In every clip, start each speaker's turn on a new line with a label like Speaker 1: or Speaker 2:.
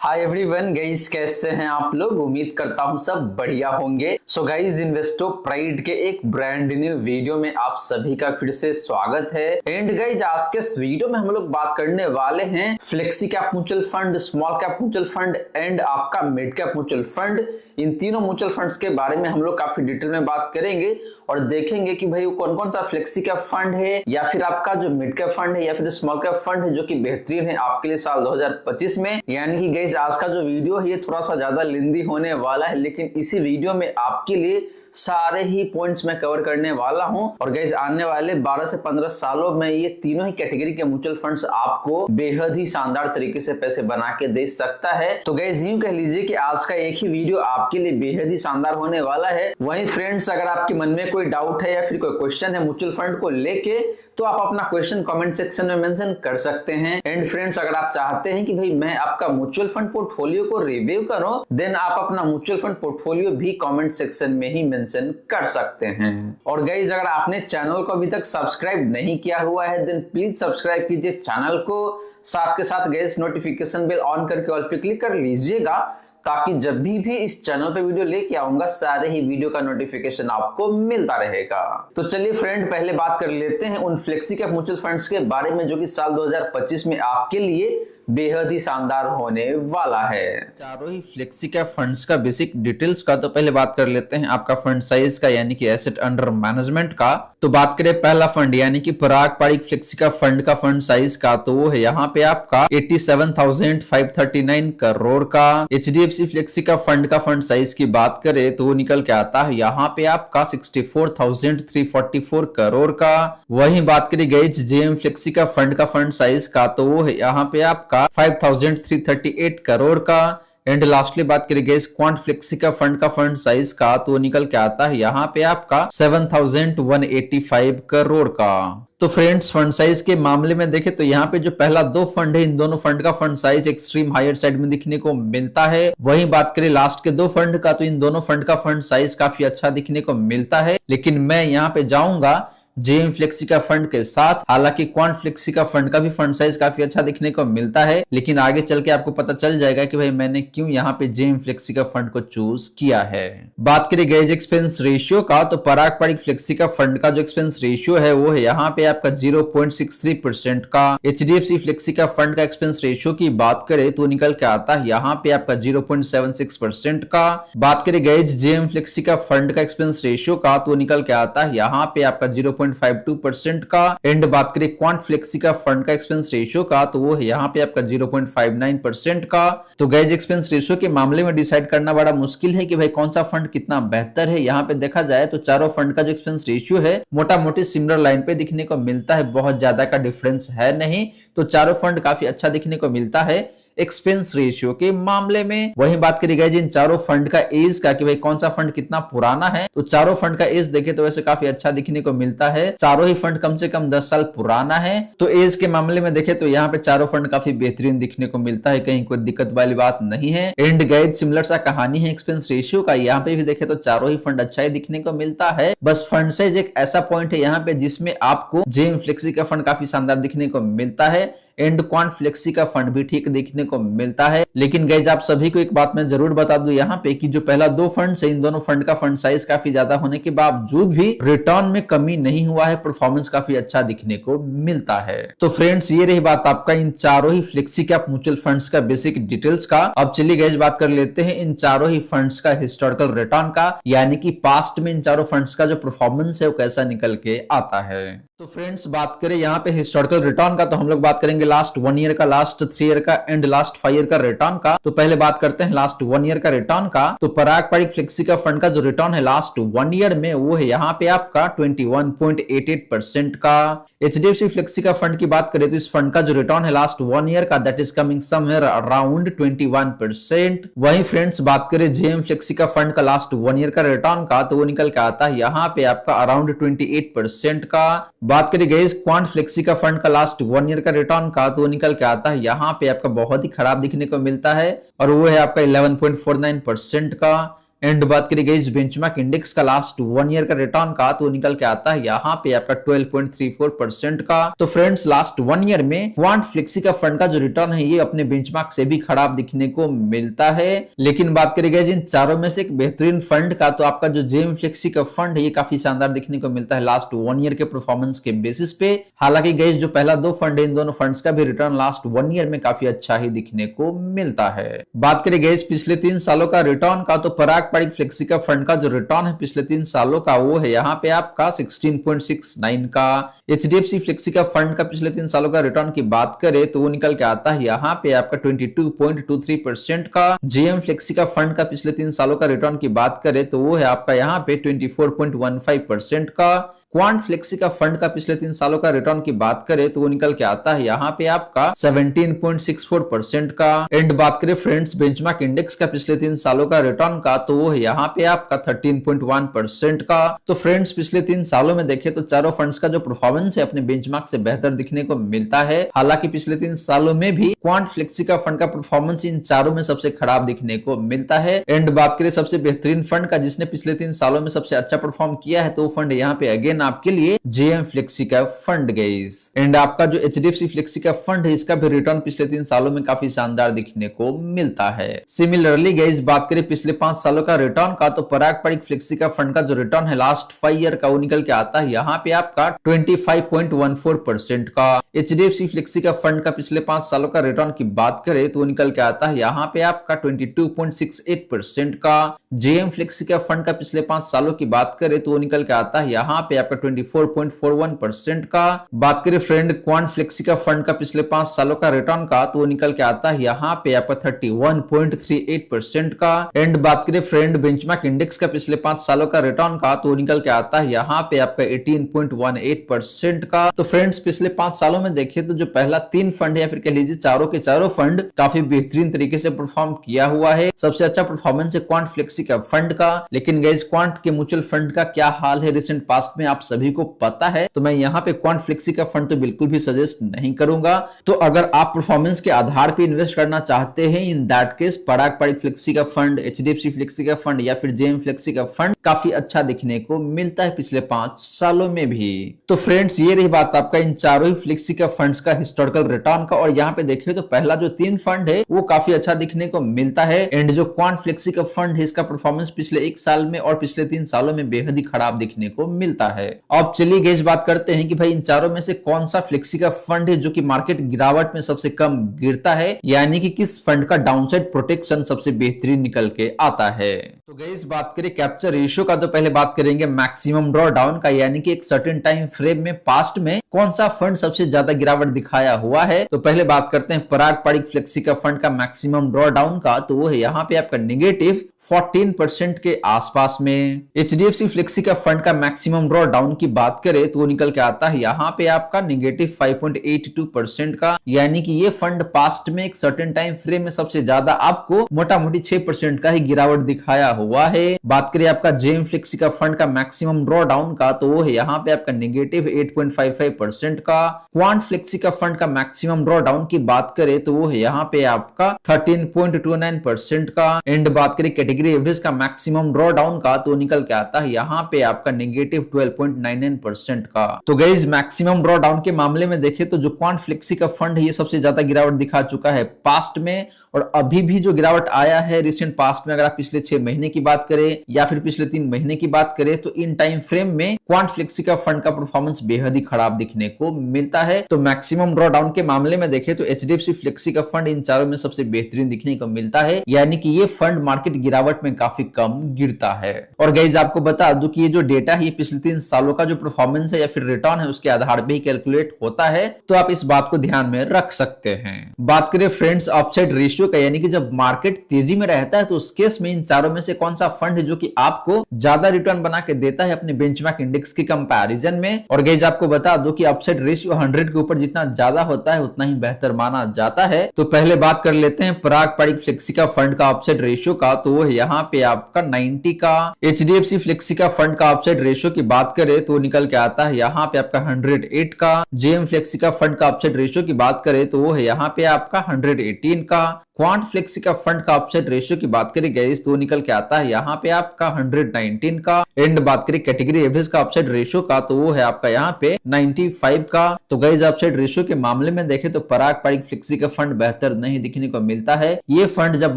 Speaker 1: Hi everyone guys, कैसे हैं आप लोग। उम्मीद करता हूं सब बढ़िया होंगे। सो गाइस, इन्वेस्टो प्राइड के एक ब्रांड न्यू वीडियो में आप सभी का फिर से स्वागत है। एंड गाइस, आज के इस वीडियो में हम लोग बात करने वाले हैं flexi cap mutual fund, small cap mutual fund and आपका मिड कैप म्यूचुअल फंड। इन तीनों म्यूचुअल फंड्स के बारे में हम लोग काफी डिटेल में बात करेंगे और देखेंगे कि भाई कौन कौन सा फ्लेक्सी कैप फंड है या फिर आपका जो मिड कैप फंड है या फिर स्मॉल कैप फंड है जो कि बेहतरीन है आपके लिए साल 2025 में। यानी कि गाइस, आज का जो वीडियो है ये थोड़ा सा ज्यादा लेंदी होने वाला है, लेकिन इसी वीडियो में आपके लिए सारे ही पॉइंट्स मैं कवर करने वाला हूं। और गाइस, आने वाले 12 से 15 सालों में ये तीनों ही कैटेगरी के म्यूचुअल फंड्स आपको बेहद ही शानदार तरीके से पैसे बना के दे सकता है। तो गाइस, यूं कह लीजिए कि आज का एक ही वीडियो आपके लिए बेहद ही शानदार होने वाला है। वहीं फ्रेंड्स, अगर आपके मन में कोई डाउट है या फिर कोई क्वेश्चन है म्यूचुअल फंड को लेके, तो आप अपना क्वेश्चन कमेंट सेक्शन में मेंशन कर सकते हैं। एंड फ्रेंड्स, अगर आप चाहते हैं कि भाई मैं आपका म्यूचुअल फंड पोर्टफोलियो को रिव्यू करूं, देन आप अपना म्यूचुअल फंड पोर्टफोलियो भी कमेंट सेक्शन में ही मेंशन कर सकते हैं। और गाइस, अगर आपने चैनल को अभी तक सब्सक्राइब नहीं किया हुआ है, देन प्लीज सब्सक्राइब कीजिए चैनल को। साथ के साथ गाइस, नोटिफिकेशन बेल ऑन करके ऑल पे क्लिक कर लीजिएगा, ताकि जब भी इस चैनल पे वीडियो लेके आऊंगा सारे ही वीडियो का नोटिफिकेशन आपको मिलता रहेगा। तो चलिए फ्रेंड, पहले बात कर लेते हैं उन फ्लेक्सी कैप म्यूचुअल फंड्स के बारे में जो कि साल 2025 में आपके लिए बेहद ही शानदार होने वाला है।
Speaker 2: चारों ही फ्लेक्सी कैप फंड्स का बेसिक डिटेल्स का तो पहले बात कर लेते हैं आपका फंड साइज का, यानी कि एसेट अंडर मैनेजमेंट का। तो बात करें पहला फंड यानी कि पराग पारिक फ्लेक्सी कैप फंड का फंड साइज का, तो वो है यहाँ पे आपका 87,539 करोड़ का। एचडीएफसी फ्लेक्सी कैप फंड का फंड साइज की बात करें तो वो निकल के आता है यहाँ पे आपका 64,344 करोड़ का। वहीं बात करी गई जेएम फ्लेक्सी कैप फंड का फंड साइज का, तो वो है यहाँ पे आपका 5,338 करोड़ का। एंड लास्टली बात करें गई क्वांट फ्लेक्सी का फंड साइज का, तो निकल के आता है यहाँ पे आपका 7,185 करोड़ का। तो फ्रेंड्स, फंड साइज के मामले में देखें तो यहाँ पे जो पहला दो फंड है, इन दोनों फंड का fund size extreme higher side में दिखने को मिलता है। वहीं बात करें लास्ट के दो फंड का, तो इन दोनों फंड का फंड साइज काफी अच्छा दिखने को मिलता है। लेकिन मैं यहाँ पे जाऊंगा जेएम फ्लेक्सी का फंड के साथ। हालांकि क्वांट फ्लेक्सी का फंड का भी फंड साइज काफी अच्छा दिखने को मिलता है, लेकिन आगे चल के आपको पता चल जाएगा कि भाई मैंने क्यों यहाँ पे जेएम फ्लेक्सी का फंड को चूज किया है। बात करें गेज एक्सपेंस रेशियो का, तो पराग पारिक फ्लेक्सी का फंड का जो एक्सपेंस रेशियो है वो है यहाँ पे आपका 0.63% का। एचडीएफसी फ्लेक्सी का फंड का एक्सपेंस रेशियो की बात करें तो निकल के आता है यहाँ पे आपका 0.76% का। बात करें गेज जेएम फ्लेक्सी का फंड का एक्सपेंस रेशियो का, तो निकल के आता है यहाँ पे आपका 0.52% का। एंड बात करें क्वांट फ्लेक्सी का फंड का एक्सपेंस रेशियो का, तो वो है यहाँ पे आपका 0.59% का। तो गैज एक्सपेंस रेशियो के मामले में डिसाइड करना बड़ा मुश्किल है कि भाई कौन सा फंड कितना बेहतर है। यहाँ पे देखा जाए तो चारों फंड का जो एक्सपेंस रेशियो है मोटा मोटी सिमिलर लाइन पे दिखने को मिलता है, बहुत ज्यादा का डिफरेंस है नहीं। तो चारों फंड काफी अच्छा दिखने को मिलता है एक्सपेंस रेशियो के मामले में। वही बात करी गई जिन चारों फंड का एज का कि भाई कौन सा फंड कितना पुराना है, तो चारों फंड का एज देखे तो वैसे काफी अच्छा दिखने को मिलता है। चारों ही फंड कम से कम 10 साल पुराना है। तो एज के मामले में देखे तो यहाँ पे चारों फंड काफी बेहतरीन दिखने को मिलता है, कहीं कोई दिक्कत वाली बात नहीं है। एंड गाइड सिमिलर सा कहानी है एक्सपेंस रेशियो का, यहाँ पे भी देखे तो चारों ही फंड अच्छा ही दिखने को मिलता है। बस फंड साइज एक ऐसा पॉइंट है यहाँ पे जिसमें आपको जेएम फ्लेक्सी का फंड काफी शानदार दिखने को मिलता है एंड क्वांट फ्लेक्सी का फंड भी ठीक दिखने को मिलता है। लेकिन गाइज, आप सभी को एक बात मैं जरूर बता दूं यहाँ पे कि जो पहला दो फंड है, इन दोनों फंड का फंड साइज काफी ज्यादा होने के बावजूद भी रिटर्न में कमी नहीं हुआ है, परफॉर्मेंस काफी अच्छा दिखने को मिलता है। तो फ्रेंड्स, ये रही बात आपका इन चारों ही फ्लेक्सी कैप म्यूचुअल फंड्स का बेसिक डिटेल्स का। अब चलिए गाइज बात कर लेते हैं इन चारों ही फंड्स का हिस्टोरिकल रिटर्न का, यानी कि पास्ट में इन चारों फंड्स का जो परफॉर्मेंस है वो कैसा निकल के आता है। तो फ्रेंड्स, बात करें यहाँ पे हिस्टोरिकल रिटर्न का, तो हम लोग बात करेंगे लास्ट 1 ईयर का, लास्ट 3 ईयर का एंड लास्ट 5 ईयर का रिटर्न का। तो पहले बात करते हैं लास्ट 1 ईयर का रिटर्न का। तो पराग पारिक फ्लेक्सी का फंड का जो रिटर्न है लास्ट 1 ईयर में वो है यहाँ पे आपका 21.88% का। एचडीएफसी फ्लेक्सी का फंड की बात करें तो इस फंड का जो रिटर्न है लास्ट 1 ईयर का, that is coming somewhere around 21%। वहीं फ्रेंड्स, बात करें जेएम फ्लेक्सी का फंड का लास्ट 1 ईयर का रिटर्न का, तो वो निकल के आता है यहाँ पे आपका अराउंड 28% का। बात करें गई क्वांट फ्लेक्सी का फंड का लास्ट 1 ईयर का रिटर्न का, तो वो निकल के आता है यहाँ पे आपका बहुत ही खराब दिखने को मिलता है और वो है आपका 11.49% का। एंड बात करें गाइस बेंचमार्क इंडेक्स का लास्ट 1 ईयर का रिटर्न का तो निकल के आता है यहाँ पे आपका 12.34% का। तो फ्रेंड्स लास्ट 1 ईयर में क्वांट फ्लेक्सी का फंड का जो रिटर्न है ये अपने बेंचमार्क से भी खराब दिखने को मिलता है। लेकिन बात करें गाइस इन चारों में से एक बेहतरीन फंड का तो आपका जो जेएम फ्लेक्सी का फंड है ये काफी शानदार दिखने को मिलता है लास्ट 1 ईयर के परफॉर्मेंस के बेसिस पे। हालांकि गाइस जो पहला 2 फंड है इन दोनों फंड्स का भी रिटर्न लास्ट 1 ईयर में काफी अच्छा ही दिखने को मिलता है। बात करें गाइस पिछले 3 सालों का रिटर्न का तो पराग पारिक फ्लेक्सी का फंड का जो रिटर्न है पिछले 3 सालों का वो है यहाँ पे आपका 16.69 का। एचडीएफसी फ्लेक्सी का फंड का पिछले 3 सालों का रिटर्न की बात करें तो वो निकल के आता है यहाँ पे आपका 22.23% का। जेएम फ्लेक्सी का फंड का पिछले 3 सालों का रिटर्न की बात करें तो वो है आपका यहाँ पे 24.15% का। क्वांट फ्लेक्सी का फंड का पिछले 3 सालों का रिटर्न की बात करें तो वो निकल के आता है यहाँ पे आपका 17.64% का। एंड बात करें फ्रेंड्स बेंचमार्क इंडेक्स का पिछले 3 सालों का रिटर्न का तो वो है यहाँ पे आपका 13.1% का। तो फ्रेंड्स पिछले 3 सालों में देखें तो चारों फंड्स का जो परफॉर्मेंस है अपने बेंचमार्क से बेहतर दिखने को मिलता है। हालांकि पिछले 3 सालों में भी क्वांट फ्लेक्सी का फंड का परफॉर्मेंस इन चारों में सबसे खराब दिखने को मिलता है। एंड बात करें सबसे बेहतरीन फंड का जिसने पिछले 3 सालों में सबसे अच्छा परफॉर्म किया है तो वो फंड यहाँ पे अगेन आपके लिए जेएम फ्लेक्सी का फंड गाइस। एंड आपका जो एचडीएफसी फ्लेक्सी का फंड है इसका भी रिटर्न पिछले 3 सालों में काफी शानदार दिखने को मिलता है। सिमिलरली गाइस बात करें पिछले 5 सालों का रिटर्न का तो पराग पारिक फ्लेक्सी का फंड का जो रिटर्न है लास्ट 5 ईयर का वो निकल के आता है यहाँ पे आपका 25.14% का। एचडीएफसी फ्लेक्सी का फंड का पिछले 5 सालों का रिटर्न की बात करें तो वो निकल के आता है यहाँ पे आपका 22.68% का। जेएम फ्लेक्सी का फंड का पिछले 5 सालों की बात करें तो वो निकल के आता है यहाँ पे आपका 24.41% का। बात करें फ्रेंड क्वांट फ्लेक्सी का फंड का पिछले 5 सालों का रिटर्न का तो वो निकल के आता है यहाँ पे आपका 31.38% का। एंड बात करें फ्रेंड बेंचमार्क इंडेक्स का पिछले 5 सालों का रिटर्न का तो वो निकल के आता है यहाँ पे आपका 18.18% का। तो फ्रेंड्स पिछले 5 सालों में देखें तो जो पहला 3 फंड है या फिर कह लीजिए चारों के चारों फंड काफी बेहतरीन तरीके से परफॉर्म किया हुआ है। सबसे अच्छा परफॉर्मेंस है क्वांट फ्लेक्सी का फंड का। लेकिन गाइस क्वांट के म्यूचुअल फंड का क्या हाल है रिसेंट पास्ट में आप सभी को पता है, तो मैं यहाँ पे क्वांट फ्लेक्सी का फंड तो बिल्कुल भी सजेस्ट नहीं करूंगा। तो अगर आप परफॉर्मेंस के आधार पे इन्वेस्ट करना चाहते हैं in that case Parag Parikh flexi का फंड, एचडीएफसी फ्लेक्सी का फंड या फिर जेएम फ्लेक्सी का फंड काफी अच्छा दिखने को मिलता है पिछले 5 सालों में भी। तो फ्रेंड्स ये रही बात आपका इन चारों ही फ्लेक्सी का फंड्स का हिस्टोरिकल रिटर्न का। और यहाँ पे देखिए तो पहला जो 3 फंड है वो काफी अच्छा दिखने को मिलता है। एंड जो क्वांट फ्लेक्सी का फंड है इसका परफॉर्मेंस पिछले 1 साल में और पिछले 3 सालों में बेहद ही खराब दिखने को मिलता है। अब चलिए गाइस बात करते हैं कि भाई इन चारों में से कौन सा फ्लेक्सी का फंड है जो कि मार्केट गिरावट में सबसे कम गिरता है, यानी कि किस फंड का डाउनसाइड प्रोटेक्शन सबसे बेहतरीन निकल के आता है। तो गाइस बात करें कैप्चर रेशियो का तो पहले बात करेंगे मैक्सिमम ड्रॉ डाउन का, यानी कि एक सर्टेन टाइम फ्रेम में पास्ट में कौन सा फंड सबसे ज्यादा गिरावट दिखाया हुआ है। तो पहले बात करते हैं पराग पारिक फ्लेक्सी का फंड का मैक्सिमम ड्रॉ डाउन का, तो वो है यहाँ पे आपका नेगेटिव 14% के आसपास में। एचडीएफसी फ्लेक्सी का फंड का मैक्सिमम ड्रॉ डाउन की बात करें तो वो निकल के आता है यहाँ पे आपका नेगेटिव 5.82% का, यानी कि ये फंड पास्ट में एक सर्टेन टाइम फ्रेम में सबसे ज्यादा आपको मोटा मोटी 6% का ही गिरावट दिखाया हुआ है। बात करें आपका जेएम फ्लेक्सी का फंड का मैक्सिमम ड्रॉ डाउन का, तो वो है यहाँ पे आपका नेगेटिव 8.55% का। क्वांट फ्लेक्सी का फंड का मैक्सिमम ड्रॉ डाउन की बात करें तो वो है यहाँ पे आपका 13.29% का। एंड बात करें कैटेगरी एवरेज का मैक्सिमम ड्रॉ डाउन का, तो निकल के आता है यहाँ पे आपका नेगेटिव 12.99% का। तो गाइस मैक्सिमम ड्रॉ डाउन के मामले में देखें तो जो क्वांट फ्लेक्सी का फंड है ये सबसे ज्यादा गिरावट दिखा चुका है पास्ट में, और अभी भी जो गिरावट आया है रिसेंट पास्ट में, अगर आप पिछले 6 महीने की बात करें या फिर पिछले 3 महीने की बात करें तो इन टाइम फ्रेम में क्वांट फ्लेक्सी का फंड का परफॉर्मेंस बेहद ही खराब दिखने को मिलता है। तो मैक्सिमम ड्रॉ डाउन के मामले में देखें तो एचडीएफसी फ्लेक्सी का फंड इन चारों में सबसे बेहतरीन दिखने को मिलता है, यानी कि ये फंड मार्केट गिरावट में काफी कम गिरता है। और गाइस आपको बता दूं कि ये जो डेटा है पिछले 3 सालों का जो परफॉर्मेंस है या फिर रिटर्न है उसके आधार पे ही कैलकुलेट होता है, तो आप इस बात को ध्यान में रख सकते हैं। बात करें फ्रेंड्स अपसाइड रेशियो का, यानी कि जब मार्केट तेजी में रहता है तो उस केस में इन चारों में से कौन सा फंड है जो कि आपको ज्यादा रिटर्न बना के देता है अपने बेंचमार्क इंडेक्स के कंपैरिजन में। और गाइस आपको बता दूं कि अपसाइड रेशियो 100 के ऊपर जितना ज्यादा होता है उतना ही बेहतर माना जाता है। तो पहले बात कर लेते हैं पराग पारिक फ्लेक्सी का फंड का अपसाइड रेशियो का, तो वो है यहाँ पे आपका 90 का। एचडीएफसी फ्लेक्सी का फंड का अपसाइड रेशियो की बात करें तो निकल के आता है यहाँ पे आपका 108 का। जेएम फ्लेक्सी का फंड का अपसाइड रेशियो की बात करें तो वो है यहाँ पे आपका 118 का। क्वांट फ्लेक्सी का फंड का अपसाइड रेशियो की बात करी गई तो निकल के आता है यहाँ पे आपका 119 का। एंड बात करें कैटेगरी एवरेज का अपसाइड रेशियो का तो वो है आपका यहाँ पे 95 का। तो गाइस अपसाइड रेशियो के मामले में देखें तो पराग पारिक फ्लेक्सी का फंड बेहतर नहीं दिखने को मिलता है। ये फंड जब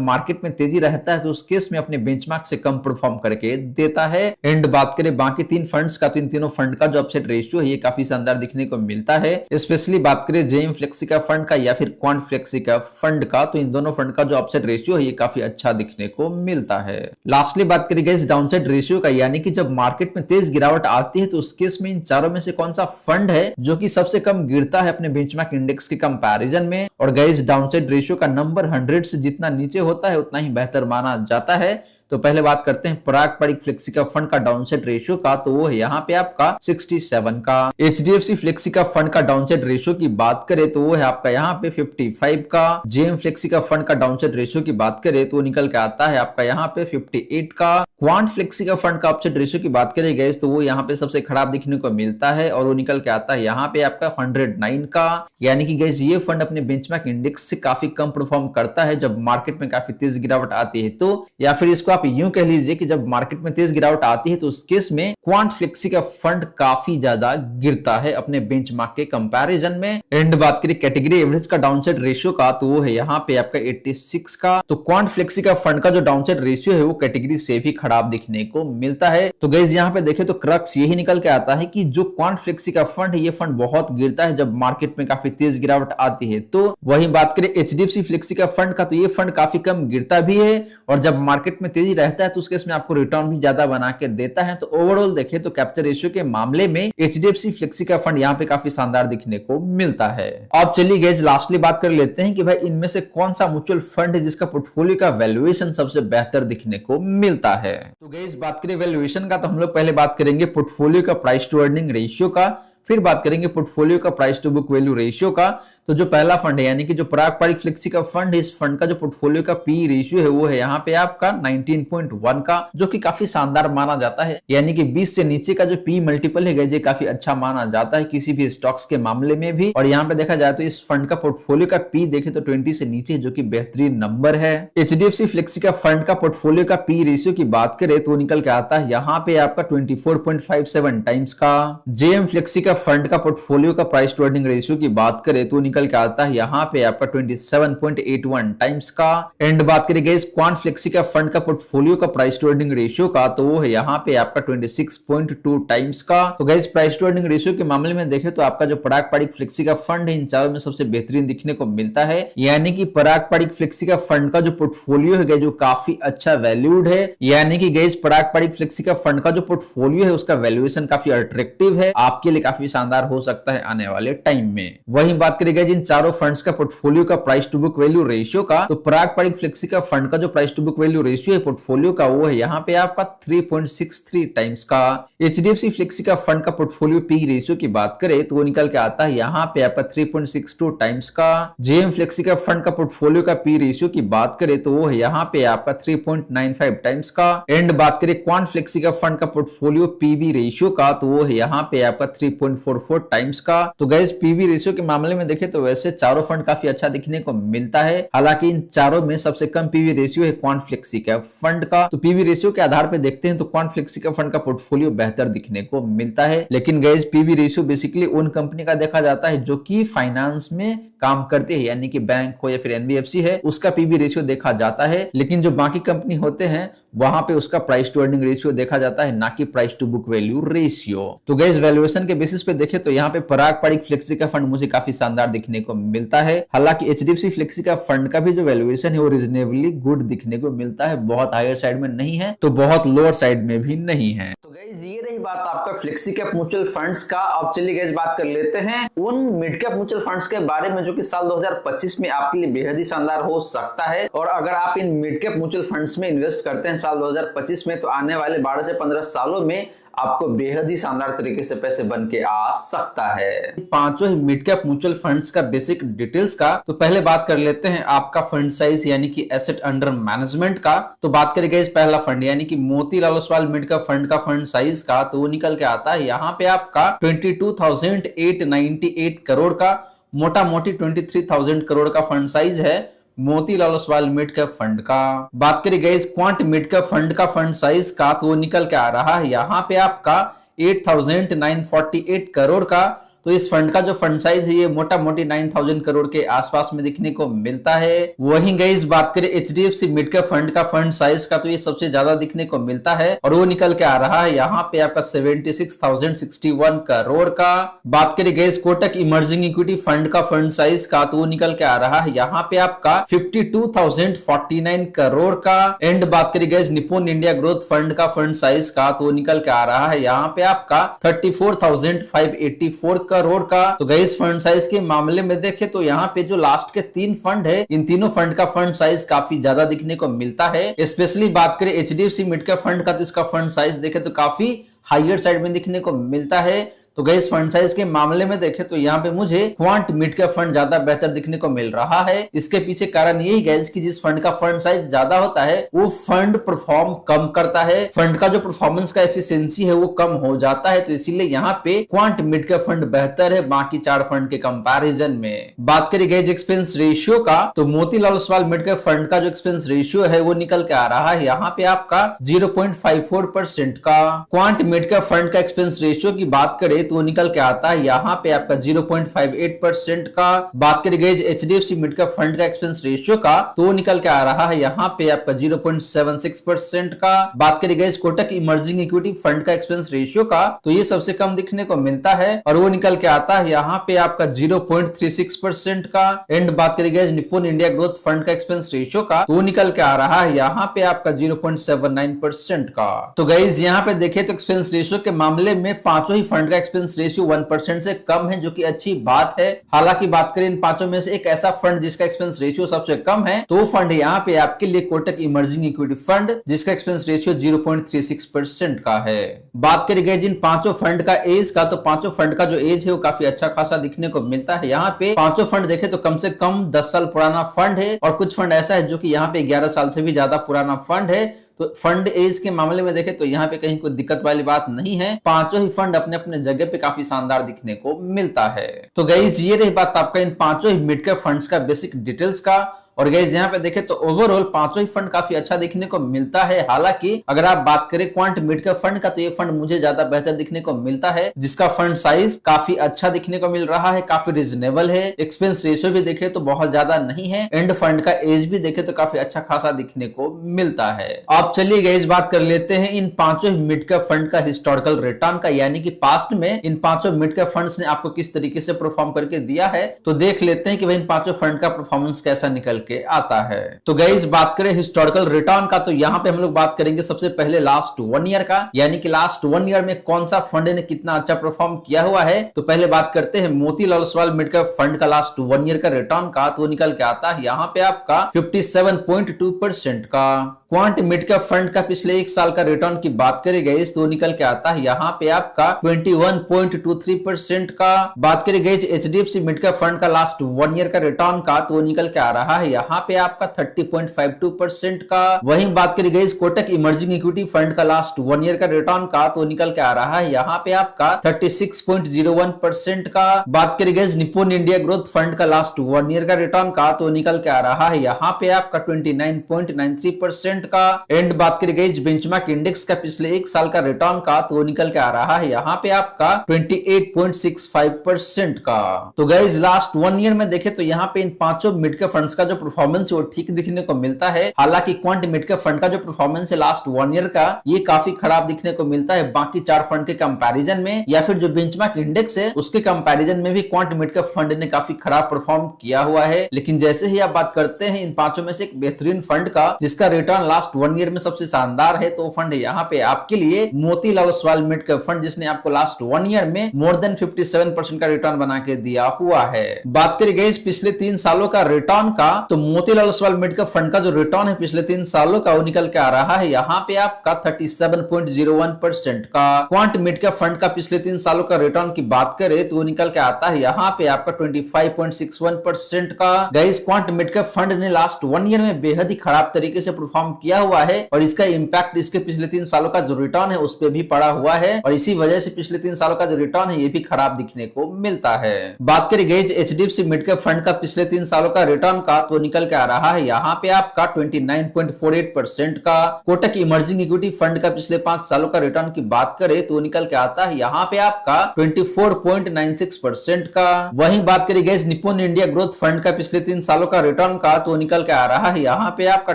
Speaker 2: मार्केट में तेजी रहता है तो उस केस में अपने बेंचमार्क से कम परफॉर्म करके देता है। एंड बात करें बाकी तीन फंड्स का तो इन तीनों फंड का जो अपसाइड रेशियो है ये काफी शानदार दिखने को मिलता है। स्पेशली बात करें जेएम फ्लेक्सी का फंड का या फिर क्वांट फ्लेक्सी का फंड का तो इन दोनों फंड का जो अपसाइड रेशियो है ये काफी अच्छा दिखने को मिलता है। लास्टली बात करें गाइस डाउनसाइड रेशियो का, यानी कि जब मार्केट में तेज गिरावट आती है तो उस केस में इन चारों में से कौन सा फंड है जो कि सबसे कम गिरता है अपने बेंचमार्क इंडेक्स के कंपैरिजन में। और गाइस डाउनसाइड रेशियो का नंबर 100 से जितना नीचे होता है उतना ही बेहतर माना जाता है। तो पहले बात करते हैं पराग पारिक फ्लेक्सी का फंड का डाउनसाइड रेशियो का, तो वो है यहाँ पे आपका 67 का। एचडीएफसी फ्लेक्सी का फंड का डाउनसाइड रेशियो की बात करें तो वो है आपका यहाँ पे 55 का। जेएम फ्लेक्सी का फंड का डाउनसाइड रेशियो की बात करें तो निकल के आता है आपका यहाँ पे 58 का। क्वांट फ्लेक्सी का फंड का अपसाइड रेशियो की बात करें गए तो वो यहाँ पे सबसे खराब दिखने को मिलता है और वो निकल के आता है यहाँ पे आपका 109 का। यानी कि गैस ये फंड अपने बेंचमार्क इंडेक्स से काफी कम परफॉर्म करता है जब मार्केट में काफी तेज गिरावट आती है तो, या फिर इसको आप यूं कह लीजिए कि जब मार्केट में तेज गिरावट आती है तो उस केस में क्वांट फ्लेक्सी का फंड काफी ज्यादा गिरता है अपने बेंचमार्क के कंपैरिजन में। एंड बात करें कैटेगरी एवरेज का डाउनसाइड रेशियो का तो वो है यहाँ पे आपका 86 का। तो क्वांट फ्लेक्सी का फंड का जो डाउनसाइड रेशियो है वो कैटेगरी से भी खराब दिखने को मिलता है। तो गाइस यहाँ पे देखें तो क्रक्स यही निकल के आता है कि जो क्वांट फ्लेक्सी का फंड है ये फंड बहुत गिरता है जब मार्केट में काफी तेज गिरावट आती है। तो वही बात करें एचडीएफसी फ्लेक्सी का फंड का तो ये फंड काफी कम गिरता भी है और जब मार्केट में तेजी रहता है तो उसके इसमें आपको रिटर्न भी ज्यादा बना के देता है। तो ओवरऑल देखें तो कैप्चर रेशियो के मामले में एचडीएफसी फ्लेक्सी का फंड यहाँ पे काफी शानदार दिखने को मिलता है। अब चलिए गाइस लास्टली बात कर लेते हैं कि भाई इनमें से कौन सा म्यूचुअल फंड है जिसका पोर्टफोलियो का वैल्यूएशन सबसे बेहतर दिखने को मिलता है। तो गाइस बात करें वैल्यूएशन का तो हम लोग पहले बात करेंगे पोर्टफोलियो का प्राइस टू अर्निंग रेशियो का, फिर बात करेंगे पोर्टफोलियो का price to book value ratio का। तो जो पहला फंड है यानी कि जो पराग पारिक फ्लेक्सी का फंड है इस फंड का जो पोर्टफोलियो का पी रेशियो है वो है यहाँ पे आपका 19.1 का, जो कि काफी शानदार माना जाता है। यानी कि 20 से नीचे का जो पी मल्टीपल है ये काफी अच्छा माना जाता है किसी भी स्टॉक्स के मामले में भी। और यहाँ पे देखा जाए तो इस फंड का पोर्टफोलियो का पी देखे तो 20 से नीचे जो कि बेहतरीन नंबर है। एचडीएफसी फ्लेक्सी का फंड का पोर्टफोलियो का पी रेशियो की बात करें तो निकल के आता है यहाँ पे आपका 24.57 टाइम्स का। जेएम फ्लेक्सी का फंड का पोर्टफोलियो का प्राइस टू अर्निंग रेशियो की बात करें तो निकल के आता है यहाँ पे आपका 27.81 टाइम्स का। एंड बात करें गाइस क्वांट फ्लेक्सी का फंड का पोर्टफोलियो का प्राइस टू अर्निंग रेशियो का तो वो है यहाँ पे आपका 26.2 टाइम्स का। तो guys price to earning ratio के मामले में देखें तो आपका जो पराग पारिक फ्लेक्सी का फंड है इन चारों में सबसे बेहतरीन दिखने को मिलता है। यानी कि पराग पारिक फ्लेक्सी का फंड का जो पोर्टफोलियो है जो काफी अच्छा वैल्यूड है। यानी कि गाइस पराग पारिक फ्लेक्सी का फंड का जो पोर्टफोलियो है उसका वैल्यूएशन काफी अट्रैक्टिव है, आपके लिए काफी शानदार हो सकता है आने वाले टाइम में। वही बात करेंगे जिन चारों फंड्स का पोर्टफोलियो का price to book value ratio का, तो पराग पारिक फ्लेक्सी का फंड का जो price to book value ratio है पोर्टफोलियो का वो है यहाँ पे आपका 3.63 टाइम्स का। एचडीएफसी फ्लेक्सी का फंड का पोर्टफोलियो पी रेशियो की बात करें तो वो निकल के आता है यहाँ पे आपका 3.62 टाइम्स का। जेएम फ्लेक्सी का फंड का पोर्टफोलियो का पी रेशियो की बात करें तो वो है यहाँ पे आपका 3.95 टाइम्स का। एंड बात करें क्वांट फ्लेक्सी का फंड का पोर्टफोलियो पीबी रेशियो का तो वो है यहाँ पे आपका 3.44 टाइम्स का। तो गाइस पीवी रेशियो के मामले में देखें तो वैसे चारों फंड काफी अच्छा दिखने को मिलता है, हालांकि इन चारों में सबसे कम पीवी रेशियो है क्वांट फ्लेक्सी का फंड का। तो पीवी रेशियो के आधार पर देखते हैं तो क्वांट फ्लेक्सी का फंड का पोर्टफोलियो बेहतर दिखने को मिलता है। लेकिन गाइस पीवी रेशियो बेसिकली उन कंपनी का देखा जाता है जो कि फाइनेंस में काम करते हैं, यानी कि बैंक हो या फिर एनबीएफसी है उसका पीवी रेशियो देखा जाता है। लेकिन जो बाकी कंपनी होते हैं वहां पे उसका प्राइस टू अर्निंग रेशियो देखा जाता है, ना कि price to book value ratio. तो गाइस वैल्यूएशन के बेसिस पे देखें तो यहाँ पे पराग पारिक फ्लेक्सी का फंड मुझे काफी शानदार दिखने को मिलता है। हालांकि एचडीएफसी फ्लेक्सी का फंड का भी जो वैल्यूएशन है वो रीजनेबली गुड दिखने को मिलता है, बहुत हायर साइड में नहीं है तो बहुत लोअर साइड में भी नहीं है।
Speaker 1: तो गाइस ये रही बात आपका फ्लेक्सी कैप म्यूचुअल फंड्स का। अब चलिए गाइस बात कर लेते हैं उन मिड कैप म्यूचुअल फंड्स के बारे में जो कि साल 2025 में आपके लिए बेहद ही शानदार हो सकता है। और अगर आप in mid cap mutual funds में इन्वेस्ट करते हैं साल 2025 में तो आने वाले 12 से 15 सालों में आपको बेहद ही शानदार तरीके से पैसे बन के आ सकता है।
Speaker 2: पांचों ही मिड कैप म्यूचुअल फंड्स का बेसिक डिटेल्स का तो पहले बात कर लेते हैं आपका फंड साइज यानी कि एसेट अंडर मैनेजमेंट का। तो बात करेंगे इस पहला फंड यानी कि Motilal Oswal mid cap fund का फंड साइज का, तो वो निकल के आता है यहाँ पे आपका 22,898 करोड़ का, मोटा मोटी 23,000 करोड़ का फंड साइज है। Motilal Oswal mid cap fund का। बात करें guys quant mid cap fund का फंड साइज का, तो वो निकल के आ रहा है यहाँ पे आपका 8,948 करोड़ का। तो इस फंड का जो फंड साइज है ये मोटा मोटी 9,000 करोड़ के आसपास में दिखने को मिलता है। वहीं गाइस बात करें एचडीएफसी मिड कैप फंड का फंड साइज का, तो ये सबसे ज्यादा दिखने को मिलता है और वो निकल के आ रहा है यहाँ पे आपका 76,061 करोड़ का। बात करें guys Kotak emerging equity fund का फंड साइज का, तो वो निकल के आ रहा है यहाँ पे आपका 52,049 करोड़ का। एंड बात करें guys Nippon India growth fund का फंड साइज का, तो वो निकल के आ रहा है यहाँ पे आपका 34,584 करोड़ का। तो गाइस फंड साइज के मामले में देखें तो यहाँ पे जो लास्ट के 3 फंड है, इन तीनों फंड का फंड साइज काफी ज्यादा दिखने को मिलता है। स्पेशली बात करें एचडीएफसी मिड कैप फंड का, तो इसका फंड साइज देखें तो काफी हाइयर साइड में दिखने को मिलता है। तो गाइस फंड साइज के मामले में देखें तो यहाँ पे मुझे क्वांट मिड कैप फंड ज्यादा बेहतर दिखने को मिल रहा है। इसके पीछे कारण यही गाइस कि जिस फंड का फंड साइज ज्यादा होता है वो फंड परफॉर्म कम करता है, फंड का जो परफॉर्मेंस का एफिशिएंसी है वो कम हो जाता है। तो इसीलिए यहाँ पे क्वांट मिड कैप फंड बेहतर है बाकी 4 फंड के कंपैरिजन में। बात करें गाइस एक्सपेंस रेशियो का, तो Motilal Oswal mid cap fund का जो एक्सपेंस रेशियो है वो निकल के आ रहा है यहाँ पे आपका 0.54% का। क्वांट मिड कैप फंड का एक्सपेंस रेशियो की बात करें तो निकल के आता है यहाँ पे आपका 0.58% का। बात करें guys HDFC mid cap fund का एक्सपेंस रेशियो का, तो निकल के आ रहा है यहाँ पे आपका 0.76% का। बात करें guys Kotak emerging equity fund का एक्सपेंस रेशियो का, तो ये सबसे कम दिखने को मिलता है और वो निकल के आता है यहाँ पे आपका 0.36% का। एंड बात करें guys Nippon India growth fund का एक्सपेंस रेशियो का, तो निकल के आ रहा है यहाँ पे आपका 0.79% का। तो गाइस यहाँ पे देखें तो एक्सपेंस रेशियो के मामले में पांचों ही फंड का एक्सपेंस रेशियो 1% से कम है, जो कि अच्छी बात है। हालांकि बात करें इन पांचों में से एक ऐसा फंड जिसका एक्सपेंस रेशियो सबसे कम है, तो फंड यहाँ पे आपके लिए कोटक इमर्जिंग इक्विटी फंड जिसका एक्सपेंस रेशियो 0.36% का है। बात करें गए जिन पांचों फंड का एज का, तो पांचों फंड का जो एज है वो काफी अच्छा खासा दिखने को मिलता है। यहाँ पे पांचों फंड देखे तो कम से कम 10 साल पुराना फंड है और कुछ फंड ऐसा है जो कि यहाँ पे 11 साल से भी ज्यादा पुराना फंड है। तो फंड एज के मामले में देखें तो यहाँ पे कहीं कोई दिक्कत वाली बात नहीं है। पांचों ही फंड अपने अपने जगह पे काफी शानदार दिखने को मिलता है। तो गाइस ये रही बात आपका इन पांचों ही मिड कैप फंड्स का बेसिक डिटेल्स का। और गाइस यहाँ पे देखें तो ओवरऑल पांचों ही फंड काफी अच्छा दिखने को मिलता है। हालांकि अगर आप बात करें क्वांट मिड कैप फंड का, तो ये फंड मुझे ज्यादा बेहतर दिखने को मिलता है, जिसका फंड साइज काफी अच्छा दिखने को मिल रहा है, काफी रिजनेबल है। एक्सपेंस रेशियो भी देखे तो बहुत ज्यादा नहीं है। एंड फंड का एज भी देखे तो काफी अच्छा खासा दिखने को मिलता है। आप चलिए गाइस बात कर लेते हैं इन पांचों मिड कैप फंड का हिस्टोरिकल रिटर्न का, यानी कि पास्ट में इन पांचों मिड कैप फंड्स ने आपको किस तरीके से परफॉर्म करके दिया है। तो देख लेते हैं कि भाई इन पांचों फंड का परफॉर्मेंस कैसा निकल के आता है। तो गाइस बात करें हिस्टोरिकल रिटर्न का, तो यहाँ पे हम लोग बात करेंगे सबसे पहले लास्ट 1 ईयर का, यानी कि लास्ट 1 ईयर में कौन सा फंड ने कितना अच्छा परफॉर्म किया हुआ है। तो पहले बात करते हैं Motilal Oswal mid cap fund का लास्ट 1 ईयर का रिटर्न का, तो निकल के आता है यहाँ पे आपका 57.2% का। क्वांट मिड कैप फंड का पिछले 1 साल का रिटर्न की बात करें गाइस तो निकल के आता है यहाँ पे आपका 21.23% का। बात करें guys HDFC mid cap fund का लास्ट 1 ईयर का रिटर्न का, तो निकल के आ रहा है यहाँ पे आपका 30.52% का। वहीं बात करें guys Kotak emerging equity fund का लास्ट 1 ईयर का रिटर्न का, तो निकल के आ रहा है यहाँ पे आपका 36.01% का। बात करें guys Nippon India growth fund का लास्ट 1 ईयर का रिटर्न का, तो निकल के आ रहा है यहाँ पे आपका 29.93% का। एंड बात करें गाइस बेंचमार्क इंडेक्स का पिछले 1 साल का रिटर्न का, तो निकल के आ रहा है यहाँ पे आपका 28.65% का। तो गाइस लास्ट 1 ईयर में देखें तो यहाँ पे इन पांचों मिड कैप फंड्स का जो परफॉर्मेंस है वो ठीक दिखने को मिलता है। हालांकि क्वांट मिड कैप फंड का जो परफॉर्मेंस है लास्ट 1 ईयर का, ये काफी खराब दिखने को मिलता है बाकी 4 फंड के कंपैरिजन में, या फिर जो बेंचमार्क इंडेक्स है उसके कंपैरिजन में भी क्वांट मिड कैप फंड ने काफी खराब परफॉर्म किया हुआ है। लेकिन जैसे ही आप बात करते हैं इन पांचों में से एक बेहतरीन फंड का जिसका रिटर्न लास्ट 1 ईयर में सबसे शानदार है, तो फंड है यहाँ पे आपके लिए Motilal Oswal mid cap fund, जिसने आपको लास्ट 1 ईयर में मोर देन 57% का रिटर्न बना के दिया हुआ है। बात करें गाइस पिछले 3 सालों का रिटर्न का, तो Motilal Oswal mid cap fund का जो रिटर्न है पिछले 3 सालों का, वो निकल के आ रहा है यहाँ पे आपका 37.01% का। क्वांट मिड कैप फंड का पिछले 3 सालों का रिटर्न की बात करें तो वो निकल के आता है यहाँ पे आपका 25.61% का। Guys quant mid cap fund ने लास्ट 1 ईयर में बेहद ही खराब तरीके से परफॉर्म किया हुआ है और इसका इंपैक्ट इसके पिछले 3 सालों का जो रिटर्न है उस पर भी पड़ा हुआ है और इसी वजह से पिछले 3 सालों का जो रिटर्न है ये भी खराब दिखने को मिलता है। बात करें guys HDFC mid cap fund का पिछले 3 सालों का रिटर्न का तो निकल के आ रहा है यहाँ पे आपका 29.48% का। कोटक इमर्जिंग इक्विटी फंड का पिछले 5 सालों का रिटर्न की बात करें तो निकल के आता है यहाँ पे आपका 24.96% का। वहीं बात करें guys Nippon India growth fund का पिछले 3 सालों का रिटर्न का तो निकल के आ रहा है यहाँ पे आपका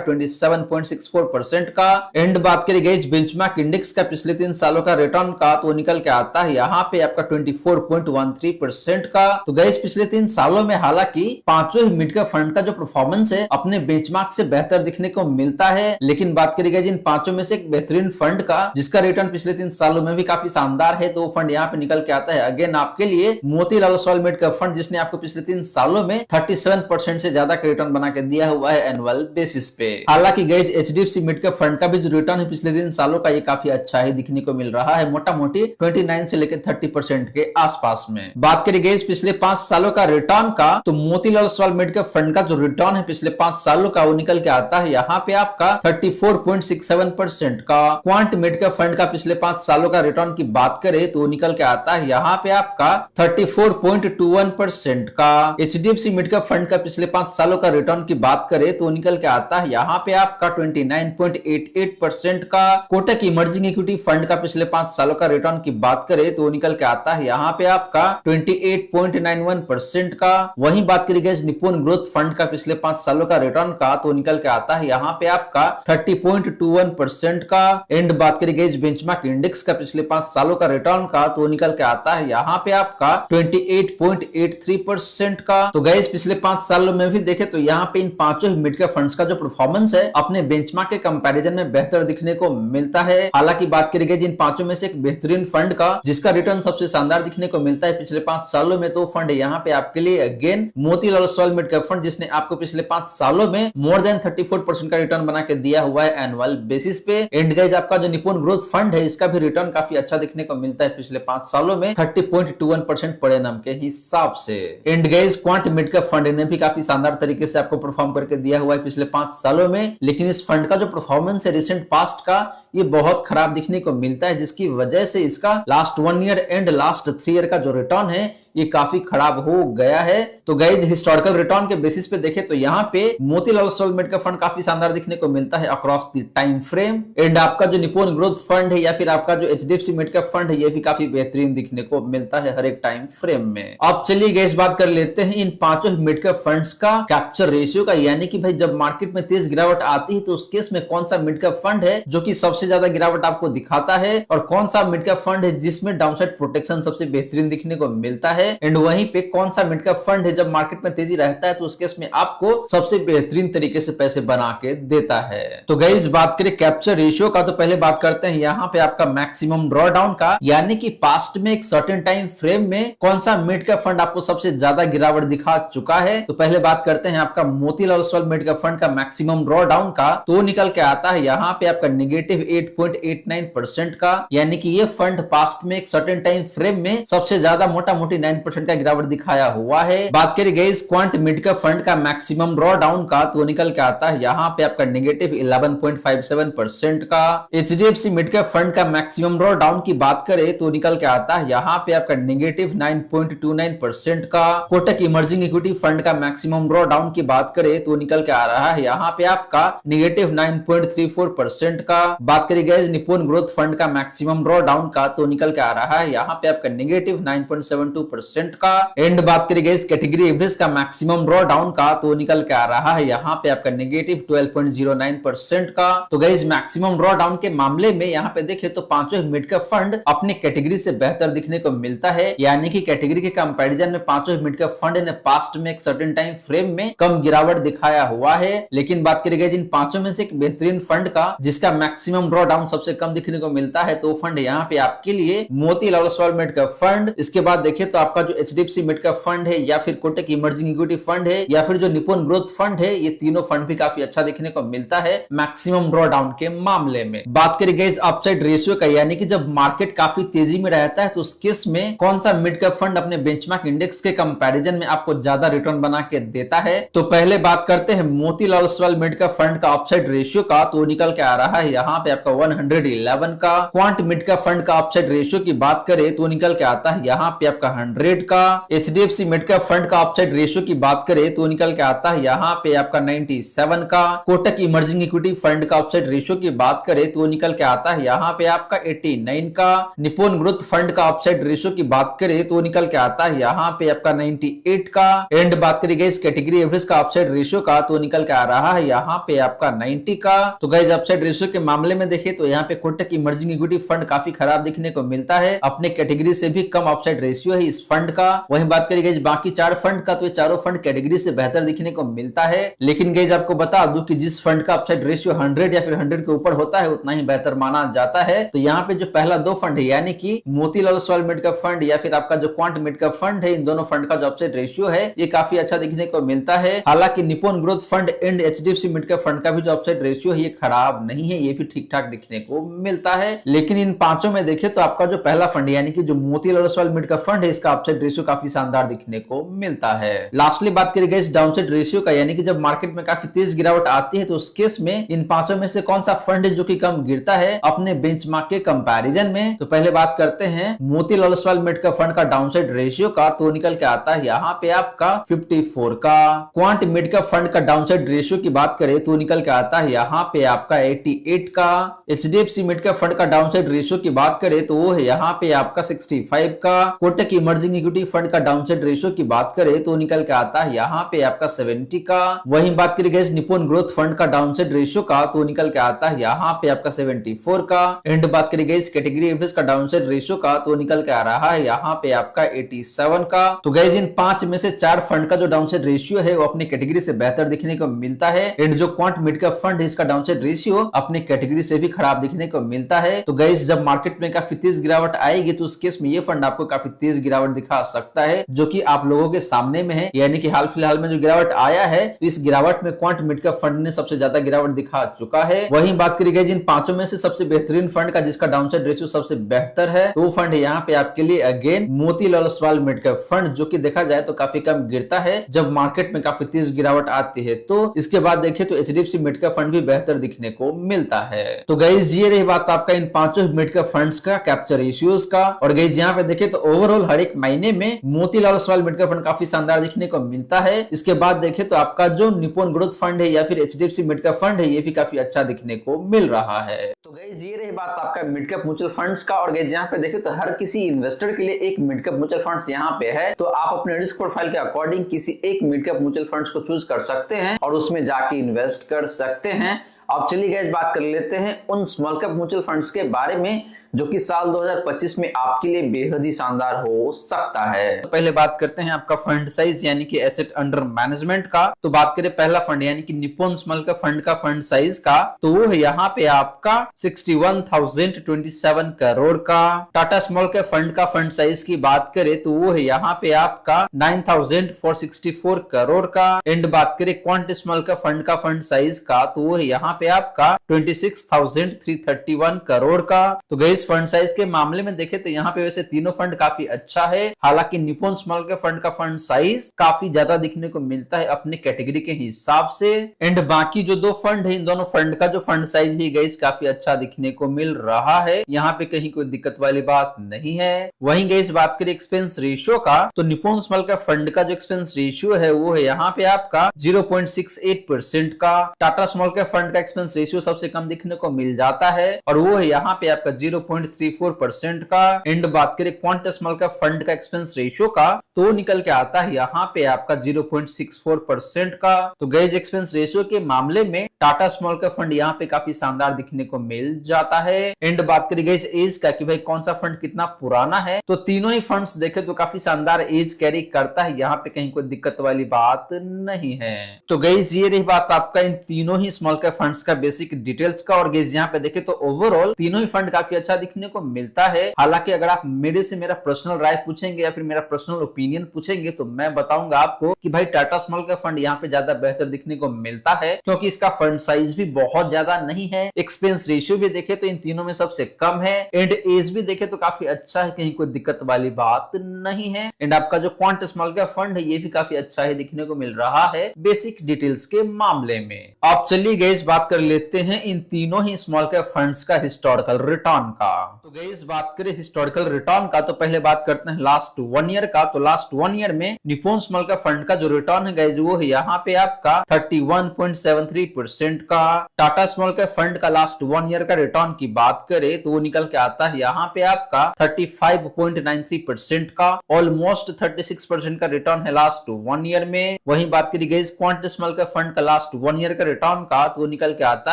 Speaker 2: 27.64% का। एंड बात करें गाइस बेंचमार्क इंडेक्स का पिछले 3 सालों का रिटर्न का तो निकल के आता है यहाँ पे आपका 24.13% का। तो गाइस पिछले 3 सालों में हालांकि पांचों ही मिड कैप फंड का जो परफॉर्मेंस है अपने बेंचमार्क से बेहतर दिखने को मिलता है, लेकिन बात करें गाइस इन पांचों में से एक बेहतरीन फंड का जिसका रिटर्न पिछले 3 सालों में भी काफी शानदार है तो वो फंड यहाँ पे निकल के आता है अगेन आपके लिए Motilal Oswal mid cap fund, जिसने आपको पिछले 3 सालों में 37% से ज्यादा का रिटर्न बना के दिया हुआ है एनुअल बेसिस पे। हालांकि guys HDFC mid cap fund का भी जो रिटर्न है पिछले 3 सालों का ये काफी अच्छा ही दिखने को मिल रहा है, मोटा मोटी 29 से लेकर 30% के आसपास में। बात करें गाइस पिछले 5 सालों का रिटर्न का तो Motilal Oswal mid cap fund का जो रिटर्न है पिछले 5 सालों का वो निकल के आता है यहाँ पे आपका 34.67% का। क्वांट मिड कैप फंड का पिछले 5 सालों का रिटर्न की बात करें तो निकल के आता है यहाँ पे आपका 34.21% का। एचडीएफसी मिड कैप फंड का पिछले 5 सालों का रिटर्न की बात करें तो निकल के आता है यहाँ पे आपका 29.88% का। कोटक इमर्जिंग इक्विटी फंड का पिछले 5 सालों का रिटर्न की बात करें तो निकल के आता है यहाँ पे आपका 28.91% का। वहीं बात करी गई निप्पॉन ग्रोथ फंड का पिछले 5 सालों का रिटर्न का तो निकल के आता है यहाँ पे आपका 30.21% का। एंड बात करी गई बेंचमार्क इंडेक्स का पिछले 5 सालों का रिटर्न का तो निकल के आता है यहाँ पे आपका 28.83% का। तो गाइस पिछले 5 सालों में भी देखे तो यहाँ पे इन पांचों मिड कैप फंड्स का जो परफॉर्मेंस है अपने बेंचमार्क के कंपैरिजन में बेहतर दिखने को मिलता है। हालांकि बात करी गई जिन पांचों में से एक बेहतरीन फंड का जिसका रिटर्न सबसे शानदार दिखने को मिलता है पिछले 5 सालों में तो फंड यहाँ पे आपके लिए again Motilal Oswal mid cap fund, जिसने आपको पिछले 5 सालों में मोर देन 34% का रिटर्न बना के दिया हुआ है एनुअल बेसिस पे। एंड गाइस आपका जो निप्पॉन ग्रोथ फंड है इसका भी रिटर्न काफी अच्छा दिखने को मिलता है पिछले 5 सालों में 30.21% परिणाम के हिसाब से। And guys quant mid cap fund ने भी काफी शानदार तरीके से आपको परफॉर्म करके दिया हुआ है पिछले 5 सालों में, लेकिन इस फंड का जो परफॉर्मेंस है रिसेंट पास्ट का ये बहुत खराब दिखने को मिलता है, जिसकी वजह से इसका last 1 year and last 3 year का जो रिटर्न है ये काफी खराब हो गया है। तो गाइस हिस्टोरिकल रिटर्न के बेसिस पे देखे तो यहाँ पे Motilal Oswal mid cap fund काफी शानदार दिखने को मिलता है across the time frame. And आपका जो निप्पॉन ग्रोथ फंड है या फिर आपका जो एचडीएफसी मिड कैप फंड है ये भी काफी बेहतरीन दिखने को मिलता है हर एक टाइम फ्रेम में। अब चलिए गाइस बात कर लेते हैं इन पांचों मिड कैप फंड्स का कैप्चर रेशियो का, यानी कि भाई जब मार्केट में तेज गिरावट आती है तो उस केस में कौन सा मिड कैप फंड है जो कि सबसे ज्यादा गिरावट आपको दिखाता है और कौन सा मिड कैप फंड है जिसमें डाउनसाइड प्रोटेक्शन सबसे बेहतरीन दिखने को मिलता है। एंड वहीं पे कौन सा मिड कैप फंड है जब मार्केट में तेजी रहता है तो उस केस में आपको सबसे बेहतरीन तरीके से पैसे बना के देता है। तो गाइस बात करें कैप्चर रेशियो का तो पहले बात करते हैं यहाँ पे आपका मैक्सिमम ड्रॉडाउन का, यानी कि पास्ट में एक सर्टेन टाइम फ्रेम में कौन सा मिड कैप फंड आपको सबसे ज्यादा गिरावट दिखा चुका है। तो पहले बात करते हैं आपका Motilal Oswal mid cap fund का मैक्सिमम ड्रॉडाउन का, तो निकल के आता है यहाँ पे आपका नेगेटिव 8.89% का, यानी कि ये फंड पास्ट में एक सर्टेन टाइम फ्रेम में सबसे ज्यादा मोटा मोटी 9% का गिरावट दिखाया हुआ है। बात करें guys quant mid cap fund का मैक्सिमम ड्रॉडाउन का, तो निकल के आता है यहाँ पे आपका नेगेटिव 11.57% का। एचडीएफसी मिड कैप फंड का मैक्सिमम ड्रॉडाउन की बात करें तो निकल के आता है यहाँ पे आपका नेगेटिव 9.29% का। कोटक इमर्जिंग इक्विटी फंड का मैक्सिमम ड्रॉडाउन की बात करें तो निकल के आ रहा है यहाँ पे आपका नेगेटिव 9.34% का। बात करें गाइस निप्पॉन ग्रोथ फंड का मैक्सिमम ड्रॉडाउन का, तो निकल के आ रहा है यहाँ पे आपका नेगेटिव 9.72% का। एंड बात करें गाइस कैटेगरी एवरेज का मैक्सिमम ड्रॉडाउन का, तो निकल के आ रहा है यहाँ पे आपका नेगेटिव 12.09% का। तो गाइस मैक्सिमम ड्रॉडाउन के मामले में यहाँ पे देखें तो पांचों मिड कैप फंड अपने कैटेगरी से बेहतर दिखने को मिलता है, यानी कि कैटेगरी के कंपैरिजन में पांचों मिड कैप फंड ने पास्ट में एक सर्टेन टाइम फ्रेम में कम गिरावट दिखाया हुआ है। लेकिन बात करें गाइस इन पांचों में से एक बेहतरीन फंड का जिसका मैक्सिमम ड्रॉडाउन सबसे कम दिखने को मिलता है तो फंड यहाँ पे आपके लिए Motilal Oswal mid cap fund. इसके बाद देखें तो आपका जो एचडीएफसी मिड कैप फंड है या फिर कोटक इमर्जिंग इक्विटी फंड है या फिर जो निप्पॉन ग्रोथ फंड है, ये तीनों फंड भी काफी अच्छा देखने को मिलता है मैक्सिमम ड्रॉ डाउन के मामले में। बात करें गाइस अपसाइड रेशियो का, यानी कि जब मार्केट काफी तेजी में रहता है तो उस केस में कौन सा मिड कैप फंड अपने बेंचमार्क इंडेक्स के कंपैरिजन में आपको ज्यादा रिटर्न बना के देता है। तो पहले बात करते हैं Motilal Oswal mid cap fund का अपसाइड रेशियो का, तो निकल के आ रहा है यहाँ पे आपका 111 का। क्वांट मिड कैप फंड का अपसाइड रेशियो की बात करें तो निकल के आता है यहाँ पे आपका 100 का। एचडीएफसी मिड कैप फंड का अपसाइड रेशियो की बात करें तो निकल के आता है यहाँ पे आपका 97 का। कोटक इमर्जिंग इक्विटी फंड का अपसाइड रेशियो की बात करें तो निकल के आता है यहाँ पे आपका 89 का। निप्पॉन ग्रोथ फंड का अपसाइड रेशियो की बात करें तो निकल के आता है यहाँ पे आपका 98 का। एंड बात करें गाइस कैटेगरी एवरेज का अपसाइड रेशियो का, तो निकल के आ रहा है यहाँ पे आपका 90 का। तो गाइस अपसाइड रेशियो के मामले में देखें तो यहाँ पे कोटक इमर्जिंग इक्विटी फंड काफी खराब दिखने को मिलता है, अपने कैटेगरी से भी कम अपसाइड रेशियो है इस फंड का। वहीं बात करें गाइस बाकी 4 फंड का, तो ये चारों फंड कैटेगरी से बेहतर दिखने को मिलता है। लेकिन गाइस आपको बता दूं कि जिस फंड का अपसाइड रेशियो 100 या फिर 100 के ऊपर होता है उतना ही बेहतर माना जाता है। तो यहाँ पे जो पहला 2 फंड है यानी कि Motilal Oswal mid cap fund या फिर आपका जो क्वांट मिड कैप फंड है, इन दोनों फंड का जो अपसाइड रेशियो है ये काफी अच्छा दिखने को मिलता है। हालांकि Nippon growth fund and HDFC mid cap fund का भी जो अपसाइड रेशियो है ये खराब नहीं है, ये भी ठीक ठाक दिखने को मिलता है। लेकिन इन पांचों में देखें तो आपका जो पहला फंड यानी कि जो Motilal Oswal mid cap fund है, इसका अपसाइड रेशियो काफी शानदार दिखने को मिलता है। लास्टली बात करें गाइस डाउनसाइड रेशियो का, यानी कि जब मार्केट में काफी तेज गिरावट आती है तो उस केस में इन पांचों में से कौन सा फंड है जो कि कम गिरता है अपने बेंचमार्क के कंपैरिजन में। तो पहले बात करते हैं Motilal Oswal mid cap fund का डाउनसाइड रेशियो का, तो निकल के आता है यहाँ पे आपका 54 का। क्वांट मिड कैप फंड का डाउनसाइड रेशियो की बात करें तो निकल के आता है यहाँ पे आपका 88 का। एचडीएफसी मिड कैप फंड का डाउनसाइड रेशियो की बात करें तो वो है यहाँ पे आपका 65 का। कोटक इमर्जिंग इक्विटी फंड का डाउनसाइड रेशियो की बात करें तो निकल के आता है यहाँ पे आपका 70 का। वहीं बात करें गाइस निप्पॉन ग्रोथ फंड का डाउनसाइड रेशियो का, तो निकल के आता है यहाँ पे आपका 74 का। एंड बात करें गाइस कैटेगरी एवरेज का डाउनसाइड रेशियो का, तो निकल के आ रहा है यहाँ पे आपका 87 का। तो गाइस इन 5 में से 4 फंड का जो डाउनसाइड रेशियो है वो अपनी कैटेगरी से बेहतर दिखने को मिलता है। एंड जो क्वांट मिड कैप फंड है इसका डाउनसाइड रेशियो अपनी कैटेगरी से भी खराब दिखने को मिलता है। तो गाइस जब मार्केट में काफी तेज गिरावट आएगी तो उस केस में ये फंड आपको काफी तेज गिरावट दिखा सकता है, जो कि आप लोगों के सामने में है। यानी कि हाल फिलहाल में जो गिरावट आया है तो इस गिरावट में क्वांट मिड कैप फंड ने सबसे ज्यादा गिरावट दिखा चुका है। वहीं बात करी गई जिन 5 में से सबसे बेहतरीन फंड का जिसका डाउनसाइड रेशियो सबसे बेहतर है, तो वो फंड है यहाँ पे आपके लिए again Motilal Oswal mid cap fund, जो कि देखा जाए तो काफी कम गिरता है जब मार्केट में काफी तेज गिरावट आती है। तो इसके बाद देखें तो एचडीएफसी मिड कैप फंड भी बेहतर दिखने को मिलता है। तो गाइस ये रही बात आपका इन 5 मिड कैप फंड्स का कैप्चर रेशियोज का। और गाइस यहाँ पे देखें तो ओवरऑल हर एक महीने में Motilal Oswal mid cap fund काफी शानदार दिखने को मिलता है। इसके बाद देखें तो आपका जो निप्पॉन ग्रोथ फंड है या फिर एचडीएफसी मिड कैप फंड है ये भी काफी अच्छा दिखने को मिल रहा है। तो गाइस ये रही बात आपका मिड कैप म्यूचुअल फंड्स का। और गाइस यहाँ पे देखें तो हर किसी इन्वेस्टर के लिए एक मिड कैप म्यूचुअल फंड्स यहाँ पे है, तो आप अपने रिस्क प्रोफाइल के अकॉर्डिंग किसी एक मिड कैप म्यूचुअल फंड्स को चूज कर सकते हैं और उसमें जाके इन्वेस्ट कर सकते हैं। अब चलिए गाइस बात कर लेते हैं उन स्मॉल कैप म्यूचुअल फंड्स के बारे में जो कि साल 2025 में आपके लिए बेहद ही शानदार हो सकता है। तो पहले बात करते हैं आपका फंड साइज यानी कि एसेट अंडर मैनेजमेंट का। तो बात करें पहला फंड यानी कि निप्पॉन स्मॉल कैप फंड का फंड साइज का, तो वो है यहाँ पे आपका 61,027 करोड़ का। टाटा स्मॉल कैप फंड का फंड साइज की बात करें तो वो है यहाँ पे आपका 9,464 करोड़ का। एंड बात करें क्वांट स्मॉल कैप फंड का फंड साइज का, तो वो है यहाँ पे आपका 26,331 करोड़ का। तो गाइस फंड साइज के मामले में देखें तो यहाँ पे वैसे तीनों फंड काफी अच्छा है। हालांकि निप्पॉन स्मॉल कैप फंड का फंड साइज काफी ज्यादा दिखने को मिलता है अपने कैटेगरी के हिसाब से। एंड बाकी जो 2 फंड है इन दोनों फंड का जो फंड साइज है गाइस काफी अच्छा दिखने को मिल रहा है, यहाँ पे कहीं कोई दिक्कत वाली बात नहीं है। वहीं गाइस बात करें एक्सपेंस रेशियो का, तो निप्पॉन स्मॉल कैप फंड का जो एक्सपेंस रेशियो है वो है यहाँ पे आपका 0.68% का। टाटा स्मॉल कैप फंड का एक्सपेंस रेशियो सबसे कम दिखने को मिल जाता है और वो है यहाँ पे आपका 0.34% का। एंड बात करें क्वांट स्मॉल कैप फंड का एक्सपेंस रेशियो का, तो निकल के आता है यहाँ पे आपका 0.64% का। तो गाइस एक्सपेंस रेशियो के मामले में टाटा स्मॉल कैप फंड यहाँ पे काफी शानदार दिखने को मिल जाता है। एंड बात करें गाइस एज का कि भाई कौन सा फंड कितना पुराना है, तो तीनों ही फंड्स देखे तो काफी शानदार एज कैरी करता है, यहाँ पे कहीं कोई दिक्कत वाली बात नहीं है। तो गाइस ये रही बात आपका इन तीनों ही स्मॉल कैप फंड फंड्स का बेसिक डिटेल्स का। और गाइस यहाँ पे देखे तो ओवरऑल तीनों ही फंड काफी अच्छा दिखने को मिलता है। हालांकि अगर आप मेरे से मेरा पर्सनल राय पूछेंगे या फिर मेरा पर्सनल ओपिनियन पूछेंगे तो मैं बताऊंगा आपको कि भाई टाटा स्मॉल का फंड यहाँ पे ज्यादा बेहतर दिखने को मिलता है, क्योंकि इसका फंड साइज भी बहुत ज्यादा नहीं है। एक्सपेंस रेशियो भी देखे तो इन तीनों में सबसे कम है। एंड एज भी देखे तो काफी अच्छा है, कहीं कोई दिक्कत वाली बात नहीं है। एंड आपका जो क्वांट स्मॉल का फंड है ये भी काफी अच्छा है दिखने को मिल रहा है बेसिक डिटेल्स के मामले में। आप चलिए गाइस बात कर लेते हैं इन तीनों ही स्मॉल कैप फंड्स का हिस्टोरिकल रिटर्न का। तो गाइस बात करें हिस्टोरिकल रिटर्न का तो पहले बात करते हैं लास्ट 1 ईयर का। तो लास्ट 1 ईयर में निप्पॉन स्मॉल कैप फंड का जो रिटर्न है गाइस वो है यहाँ पे आपका 31.73% का। टाटा स्मॉल कैप फंड का लास्ट 1 ईयर का रिटर्न की बात करें तो वो निकल के आता है यहाँ पे आपका 35.93% का। ऑलमोस्ट 36% का रिटर्न है लास्ट 1 ईयर में। वहीं बात करी गई क्वांट स्मॉल कैप फंड का लास्ट 1 ईयर का रिटर्न का तो वो निकल के आता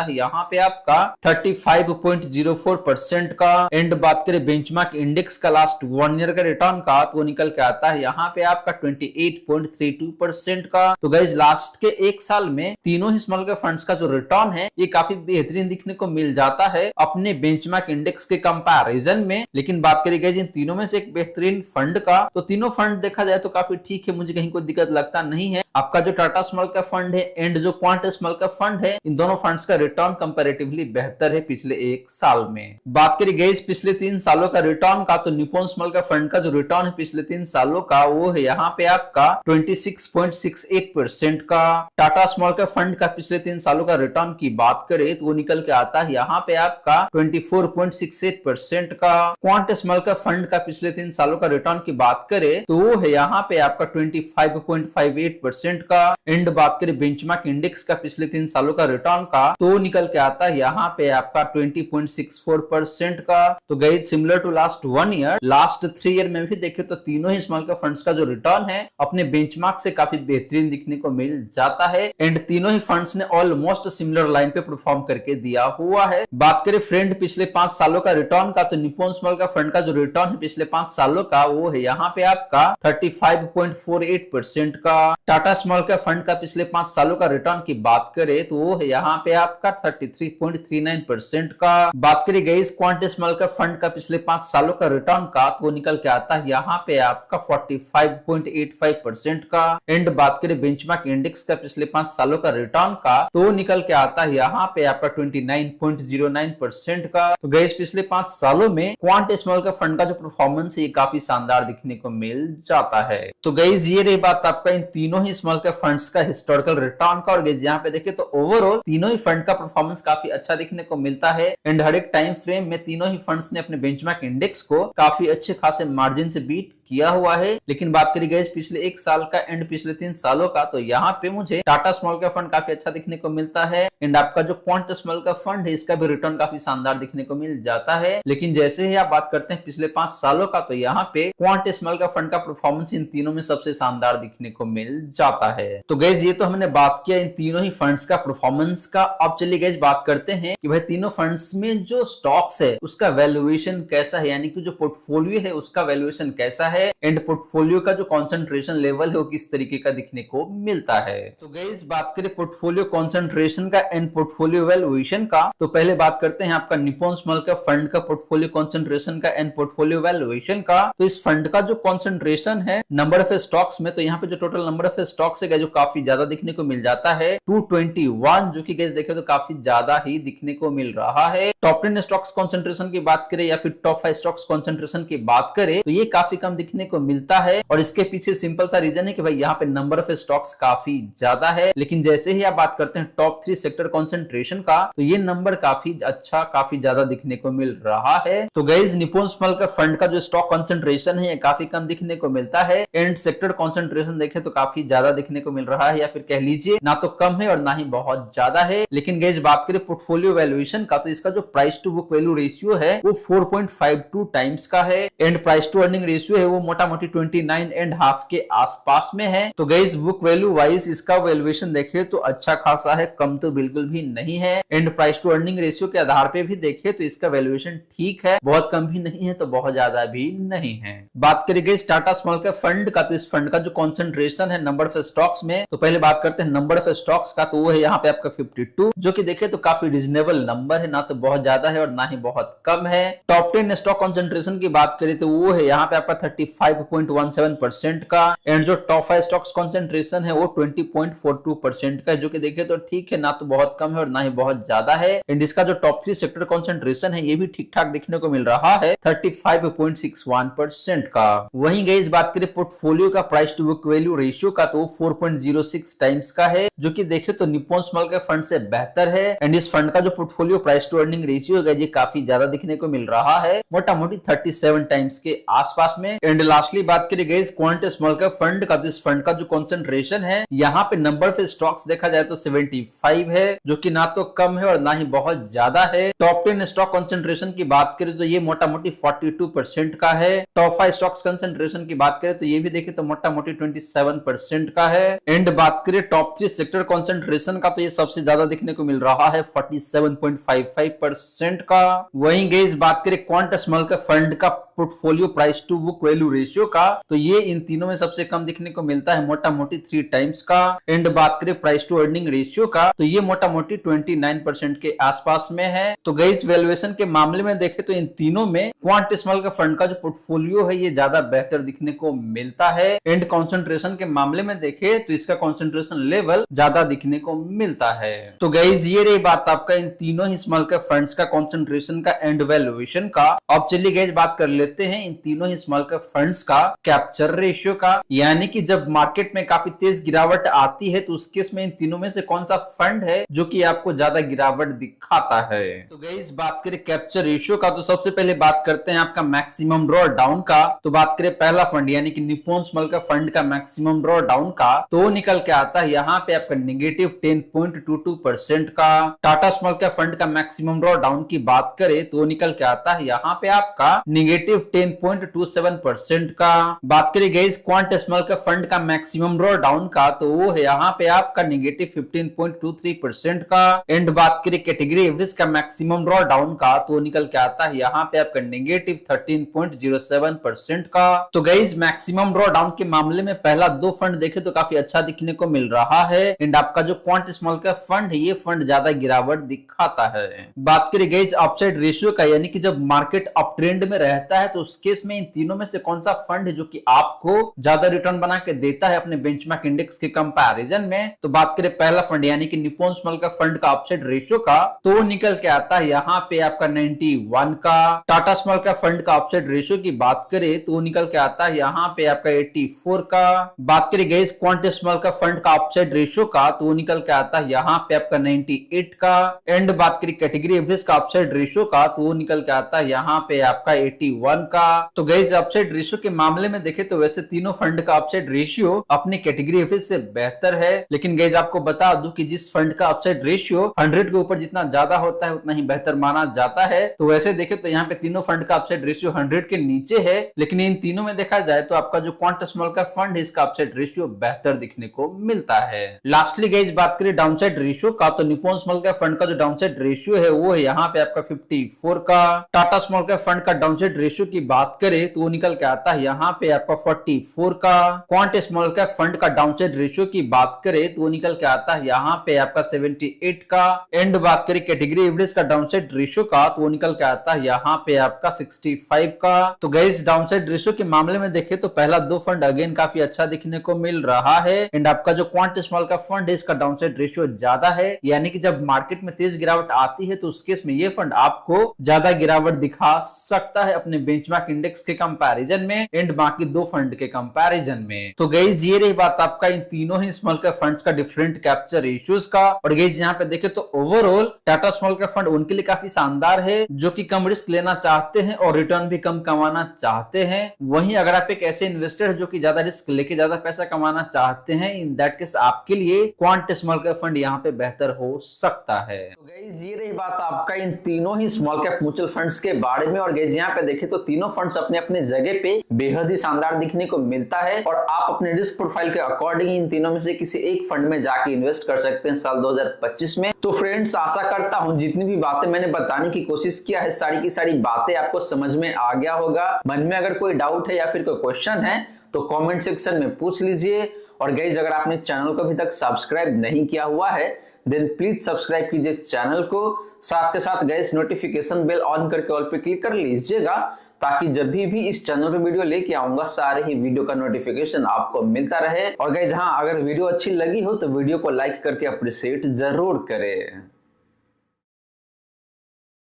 Speaker 2: है यहाँ पे आपका 35.04% का। एंड बात करें बेंचमार्क इंडेक्स का लास्ट 1 ईयर का रिटर्न का तो वो निकल के आता है यहाँ पे आपका 28.32% का। तो गाइस लास्ट के एक साल में तीनों ही स्मॉल कैप फंड्स का जो रिटर्न है ये काफी बेहतरीन दिखने को मिल जाता है अपने बेंचमार्क इंडेक्स के कंपैरिजन में। लेकिन बात करी गई इन तीनों में से एक बेहतरीन फंड का तो तीनों फंड देखा जाए तो काफी ठीक है, मुझे कहीं कोई दिक्कत लगता नहीं है। आपका जो टाटा स्मॉल कैप फंड है एंड जो क्वांट स्मॉल कैप फंड है इन दोनों फंड्स का रिटर्न कंपैरेटिवली बेहतर है पिछले एक साल में। बात करी गई पिछले 3 सालों का रिटर्न का तो निप्पॉन स्मॉल कैप फंड का जो रिटर्न है पिछले 3 सालों का वो है यहाँ पे आपका 26.68% का। टाटा स्मॉल कैप फंड का पिछले 3 सालों का रिटर्न की बात करें तो वो निकल के आता है यहाँ पे आपका 24.68% का। क्वांट स्मॉल कैप फंड का पिछले 3 सालों का रिटर्न की बात करें तो वो है यहाँ पे आपका 25.58% का। एंड बात करें बेंचमार्क इंडेक्स का पिछले 3 सालों का रिटर्न का तो निकल के आता है यहाँ पे आपका 20.64% का। तो guys similar to last 1 year last 3 year में भी देखे तो तीनों ही स्मॉल कैप फंड्स का जो रिटर्न है अपने बेंचमार्क से काफी बेहतरीन दिखने को मिल जाता है। एंड तीनों ही फंड्स ने ऑलमोस्ट सिमिलर लाइन पे परफॉर्म करके दिया हुआ है। बात करें फ्रेंड पिछले 5 सालों का रिटर्न का तो निप्पॉन स्मॉल कैप फंड का जो रिटर्न है पिछले 5 सालों का वो है यहाँ पे आपका 35.48% का। टाटा स्मॉल कैप फंड का पिछले 5 सालों का रिटर्न की बात करें तो वो है यहाँ पे आपका 33.39% का। बात करी गई क्वांट स्मॉल कैप फंड का पिछले 5 सालों का रिटर्न का तो वो निकल के आता है यहाँ पे आपका 45.85% का। एंड बात करें बेंचमार्क इंडेक्स का पिछले 5 सालों का रिटर्न का तो वो निकल के आता है यहाँ पे आपका 29.09% का। तो गाइस पिछले 5 सालों में क्वांट स्मॉल कैप फंड का जो परफॉर्मेंस है ये काफी शानदार दिखने को मिल जाता है। तो गाइस ये रही बात आपका इन तीनों ही स्मॉल कैप फंड्स का हिस्टोरिकल रिटर्न का। और गाइस यहाँ पे देखे तो ओवरऑल तीनों ही फंड का परफॉर्मेंस काफी अच्छा दिखने को मिलता है। एंड हर एक टाइम फ्रेम में तीनों ही फंड्स ने अपने बेंचमार्क इंडेक्स को काफी अच्छे खासे मार्जिन से बीट किया हुआ है। लेकिन बात करी गई पिछले 1 साल का एंड पिछले 3 सालों का तो यहाँ पे मुझे टाटा स्मॉल कैप फंड काफी अच्छा दिखने को मिलता है। एंड आपका जो क्वांट स्मॉल कैप फंड है इसका भी रिटर्न काफी शानदार दिखने को मिल जाता है। लेकिन जैसे ही आप बात करते हैं पिछले 5 सालों का तो यहाँ पे क्वांट स्मॉल कैप फंड का परफॉर्मेंस इन तीनों में सबसे शानदार दिखने को मिल जाता है। तो गाइस ये तो हमने बात किया इन तीनों ही फंड्स का परफॉर्मेंस का। अब चलिए गाइस बात करते हैं कि भाई तीनों फंड्स में जो स्टॉक्स है उसका वैल्यूएशन कैसा है, यानी कि जो पोर्टफोलियो है उसका वैल्यूएशन कैसा है एंड पोर्टफोलियो का जो कंसंट्रेशन लेवल है वो किस तरीके का दिखने को मिलता है। तो गाइस बात करें पोर्टफोलियो कंसंट्रेशन का एंड पोर्टफोलियो वैल्यूएशन का तो पहले बात करते हैं आपका निप्पॉन स्मॉल कैप फंड का पोर्टफोलियो कंसंट्रेशन का एंड पोर्टफोलियो वैल्यूएशन का। तो इस फंड का जो कंसंट्रेशन है नंबर ऑफ स्टॉक्स में तो यहाँ पे जो टोटल नंबर ऑफ स्टॉक्स है जो काफी ज्यादा दिखने को मिल जाता है 221, जो कि गाइस देखे तो काफी ज्यादा ही दिखने को मिल रहा है। टॉप 10 स्टॉक्स कंसंट्रेशन की बात करें या फिर टॉप 5 स्टॉक्स कंसंट्रेशन की बात करें तो ये काफी कम दिखने को मिलता है। और इसके पीछे सिंपल सा रीजन है कि भाई यहाँ पे नंबर ऑफ स्टॉक्स काफी ज्यादा है। लेकिन जैसे ही आप बात करते हैं टॉप 3 सेक्टर कंसंट्रेशन का तो ये नंबर काफी अच्छा काफी ज्यादा दिखने को मिल रहा है। तो guys Nippon small cap fund का जो स्टॉक कंसंट्रेशन है ये काफी कम दिखने को मिलता है। एंड सेक्टर कंसंट्रेशन देखें तो काफी ज्यादा दिखने को मिल रहा है, या फिर कह लीजिए ना तो कम है और ना ही बहुत ज्यादा है। लेकिन गाइस बात करें पोर्टफोलियो वैल्यूएशन का तो इसका जो price to book value ratio है वो 4.52 टाइम्स का है। And price to earning ratio है वो मोटा मोटी 29.5 के आसपास में है। तो गाइस बुक वैल्यू वाइज इसका वैल्यूएशन देखे तो अच्छा खासा है, कम तो बिल्कुल भी नहीं है। And price to earning ratio के आधार पे भी देखे तो इसका वैल्यूएशन ठीक है, बहुत कम भी नहीं है तो बहुत ज्यादा भी नहीं है। बात करें guys Tata small cap fund का, तो इस फंड का जो कॉन्सेंट्रेशन है नंबर ऑफ स्टॉक्स में, तो पहले बात करते हैं नंबर ऑफ स्टॉक्स का, तो वो है यहाँ पे आपका 52, जो कि देखे तो काफी रिजनेबल नंबर है, ना तो बहुत ज्यादा है और ना ही बहुत कम है। टॉप 10 स्टॉक कॉन्सेंट्रेशन की बात करें तो वो है यहाँ पे आपका 35.17% का। एंड जो टॉप 5 स्टॉक्स कॉन्सेंट्रेशन है वो 20.42% का है, जो कि देखे तो ठीक है, ना तो बहुत कम है और ना ही बहुत ज्यादा है। एंड इसका जो टॉप 3 सेक्टर कॉन्सेंट्रेशन है ये भी ठीक ठाक देखने को मिल रहा है 35.61% का। वहीं गई इस बात करें पोर्टफोलियो का price to book value ratio का, तो 4.06 टाइम्स का है, जो कि देखे तो निप्पॉन स्मॉल कैप फंड से बेहतर है। एंड इस फंड का जो portfolio price to earning ratio है ये काफी ज्यादा दिखने को मिल रहा है, मोटा मोटी 37 टाइम्स के आसपास में। एंड लास्टली बात करें गई क्वांट स्मॉल कैप फंड का, तो इस फंड का जो कॉन्सेंट्रेशन है यहाँ पे नंबर ऑफ स्टॉक्स देखा जाए तो 75 है, जो कि ना तो कम है और ना ही बहुत ज्यादा है। टॉप 10 स्टॉक कॉन्सेंट्रेशन की बात करें तो ये मोटा मोटी 42% का है। टॉप 5 स्टॉक्स कॉन्सेंट्रेशन की बात करें तो ये भी देखे तो मोटा मोटी 27% का है। एंड बात करें टॉप 3 सेक्टर कॉन्सेंट्रेशन का, तो ये सबसे ज्यादा देखने को मिल रहा है 47.55% का। वहीं गई बात करें क्वांट स्मॉल कैप फंड का portfolio price to book value ratio का, तो ये इन तीनों में सबसे कम दिखने को मिलता है, मोटा मोटी 3 टाइम्स का। एंड बात करें प्राइस टू अर्निंग रेशियो का, तो ये मोटा मोटी 29% के आसपास में है। तो गाइस वैल्यूएशन के मामले में देखें तो इन तीनों में क्वांट स्मॉल कैप फंड का जो पोर्टफोलियो है ये ज्यादा बेहतर दिखने को मिलता है। एंड कॉन्सेंट्रेशन के मामले में देखें तो इसका कॉन्सेंट्रेशन लेवल ज्यादा दिखने को मिलता है। तो गाइस ये रही बात आपका इन तीनों ही स्मॉल कैप फंड्स का कॉन्सेंट्रेशन का एंड वैल्यूएशन का। अब चलिए गाइस बात कर लेते हैं इन तीनों ही स्मॉल कैप फंड्स का कैप्चर रेशियो का, यानी कि जब मार्केट में काफी तेज गिरावट आती है तो उस केस में इन तीनों में से कौन सा फंड है जो कि आपको ज्यादा गिरावट दिखाता है। तो गाइस बात करें कैप्चर रेशियो का, तो सबसे पहले बात करते हैं आपका मैक्सिमम ड्रॉ डाउन का। तो बात करें पहला फंड यानी कि निप्पॉन स्मॉल कैप फंड का मैक्सिमम ड्रॉ डाउन का, तो निकल के आता है यहाँ पे आपका -10.22% का। टाटा स्मॉल कैप फंड का मैक्सिमम ड्रॉ डाउन की बात करें तो निकल के आता है यहाँ पे आपका -10.27% का। बात करें guys quant small cap fund का मैक्सिमम ड्रॉ डाउन का, तो वो है यहाँ पे आपका -15.23% का। एंड बात करें कैटेगरी एवरेज का मैक्सिमम ड्रॉ डाउन का, तो निकल के आता है यहाँ पे आपका -13.07% का। तो गाइस मैक्सिमम ड्रॉ डाउन के मामले में पहला 2 फंड देखे तो काफी अच्छा दिखने को मिल रहा है। एंड आपका जो क्वांट स्मॉल कैप फंड है ये फंड ज्यादा गिरावट दिखाता है। बात करें गाइस अपसाइड रेशियो का, यानी कि जब मार्केट अप ट्रेंड में रहता है तो उस केस में इन तीनों में से कौन सा फंड है जो कि आपको ज्यादा रिटर्न बना के देता है अपने बेंचमार्क इंडेक्स के कंपैरिजन में। तो बात करें पहला फंड यानी कि निप्पॉन स्मॉल कैप फंड का अपसाइड रेशियो का, तो निकल के आता है यहाँ पे आपका 91 का। टाटा स्मॉल कैप फंड का अपसाइड रेशियो की बात करें तो निकल के आता है यहाँ पे आपका 84 का। बात करें guys quant small cap fund का अपसाइड रेशियो का, तो निकल के आता है यहाँ पे आपका 98 का। एंड बात करें कैटेगरी एवरेज का अपसाइड रेशियो का, तो निकल के आता है यहाँ पे आपका 81 का। तो गाइस अपसाइड रेशियो के मामले में देखें तो वैसे तीनों फंड का अपसाइड रेशियो अपनी कैटेगरी एवरेज से बेहतर है, लेकिन गाइस आपको बता दूं कि जिस फंड का अपसाइड रेशियो 100 के ऊपर जितना ज्यादा होता है उतना ही बेहतर माना जाता है। तो वैसे देखें तो यहाँ पे तीनों फंड का अपसाइड रेशियो 100 के नीचे है, लेकिन इन तीनों में देखा जाए तो आपका जो क्वांट स्मॉल कैप फंड है इसका अपसाइड रेशियो बेहतर दिखने को मिलता है। लास्टली गाइस बात करें डाउनसाइड रेशियो का, तो निप्पॉन स्मॉल कैप फंड का जो डाउनसाइड रेशियो है वो है यहाँ पे आपका 54 का। टाटा स्मॉल कैप फंड का डाउनसाइड रेशियो की बात करें तो वो निकल के आता है यहाँ पे आपका 44 का। क्वांट स्मॉल कैप फंड का डाउनसाइड रेशियो की बात करें तो वो निकल के आता है यहाँ पे आपका 78 का। एंड बात करें कैटेगरी एवरेज का डाउनसाइड रेशियो का, तो वो निकल के आता है यहाँ पे आपका 65 का। तो गाइस डाउनसाइड रेशियो के मामले में देखें तो पहला 2 फंड अगेन काफी अच्छा दिखने को मिल रहा है। एंड आपका जो क्वांट स्मॉल कैप फंड है इसका डाउनसाइड रेशियो ज्यादा है, यानी कि जब मार्केट में तेज गिरावट आती है तो उस केस में ये फंड आपको ज्यादा गिरावट दिखा सकता है अपने बेंचमार्क इंडेक्स के कंपैरिजन में एंड बाकी 2 फंड के कंपैरिजन में। तो गाइस ये रही बात आपका इन तीनों ही स्मॉल कैप फंड्स का डिफरेंट कैप्चर रेशियोज का। और गाइस यहाँ पे देखें तो overall Tata small cap fund उनके लिए काफी शानदार है जो कि कम रिस्क लेना चाहते हैं और रिटर्न भी कम कमाना चाहते हैं। वहीं अगर आप एक ऐसे इन्वेस्टर जो कि ज्यादा रिस्क लेके ज्यादा पैसा कमाना चाहते हैं, इन दैट केस आपके लिए क्वांट स्मॉल कैप फंड यहाँ पे बेहतर हो सकता है। तो गाइस ये रही बात आपका इन तीनों ही स्मॉल कैप म्यूचुअल फंड्स के बारे में। और गाइस यहाँ पे देखें तो
Speaker 1: तो तीनों फंड्स अपने अपने जगह पे बेहद ही शानदार दिखने को मिलता है और आप अपने रिस्क प्रोफाइल के अकॉर्डिंग इन तीनों में से किसी एक फंड में जाके इन्वेस्ट कर सकते हैं साल 2025 में। तो फ्रेंड्स, आशा करता हूं जितनी भी बातें मैंने बताने की कोशिश किया है सारी की सारी बातें आपको समझ में आ गया होगा। मन में अगर कोई डाउट है या फिर कोई क्वेश्चन है तो कमेंट सेक्शन में पूछ लीजिए। और गाइस, अगर आपने चैनल को अभी तक सब्सक्राइब नहीं किया हुआ है देन प्लीज सब्सक्राइब कीजिए चैनल को। साथ के साथ गाइस नोटिफिकेशन बेल ऑन करके ऑल पे क्लिक कर लीजिएगा ताकि जब भी इस चैनल पे वीडियो लेके आऊंगा सारे ही वीडियो का नोटिफिकेशन आपको मिलता रहे। और गाइस, अगर वीडियो अच्छी लगी हो तो वीडियो को लाइक करके अप्रिशिएट जरूर करें।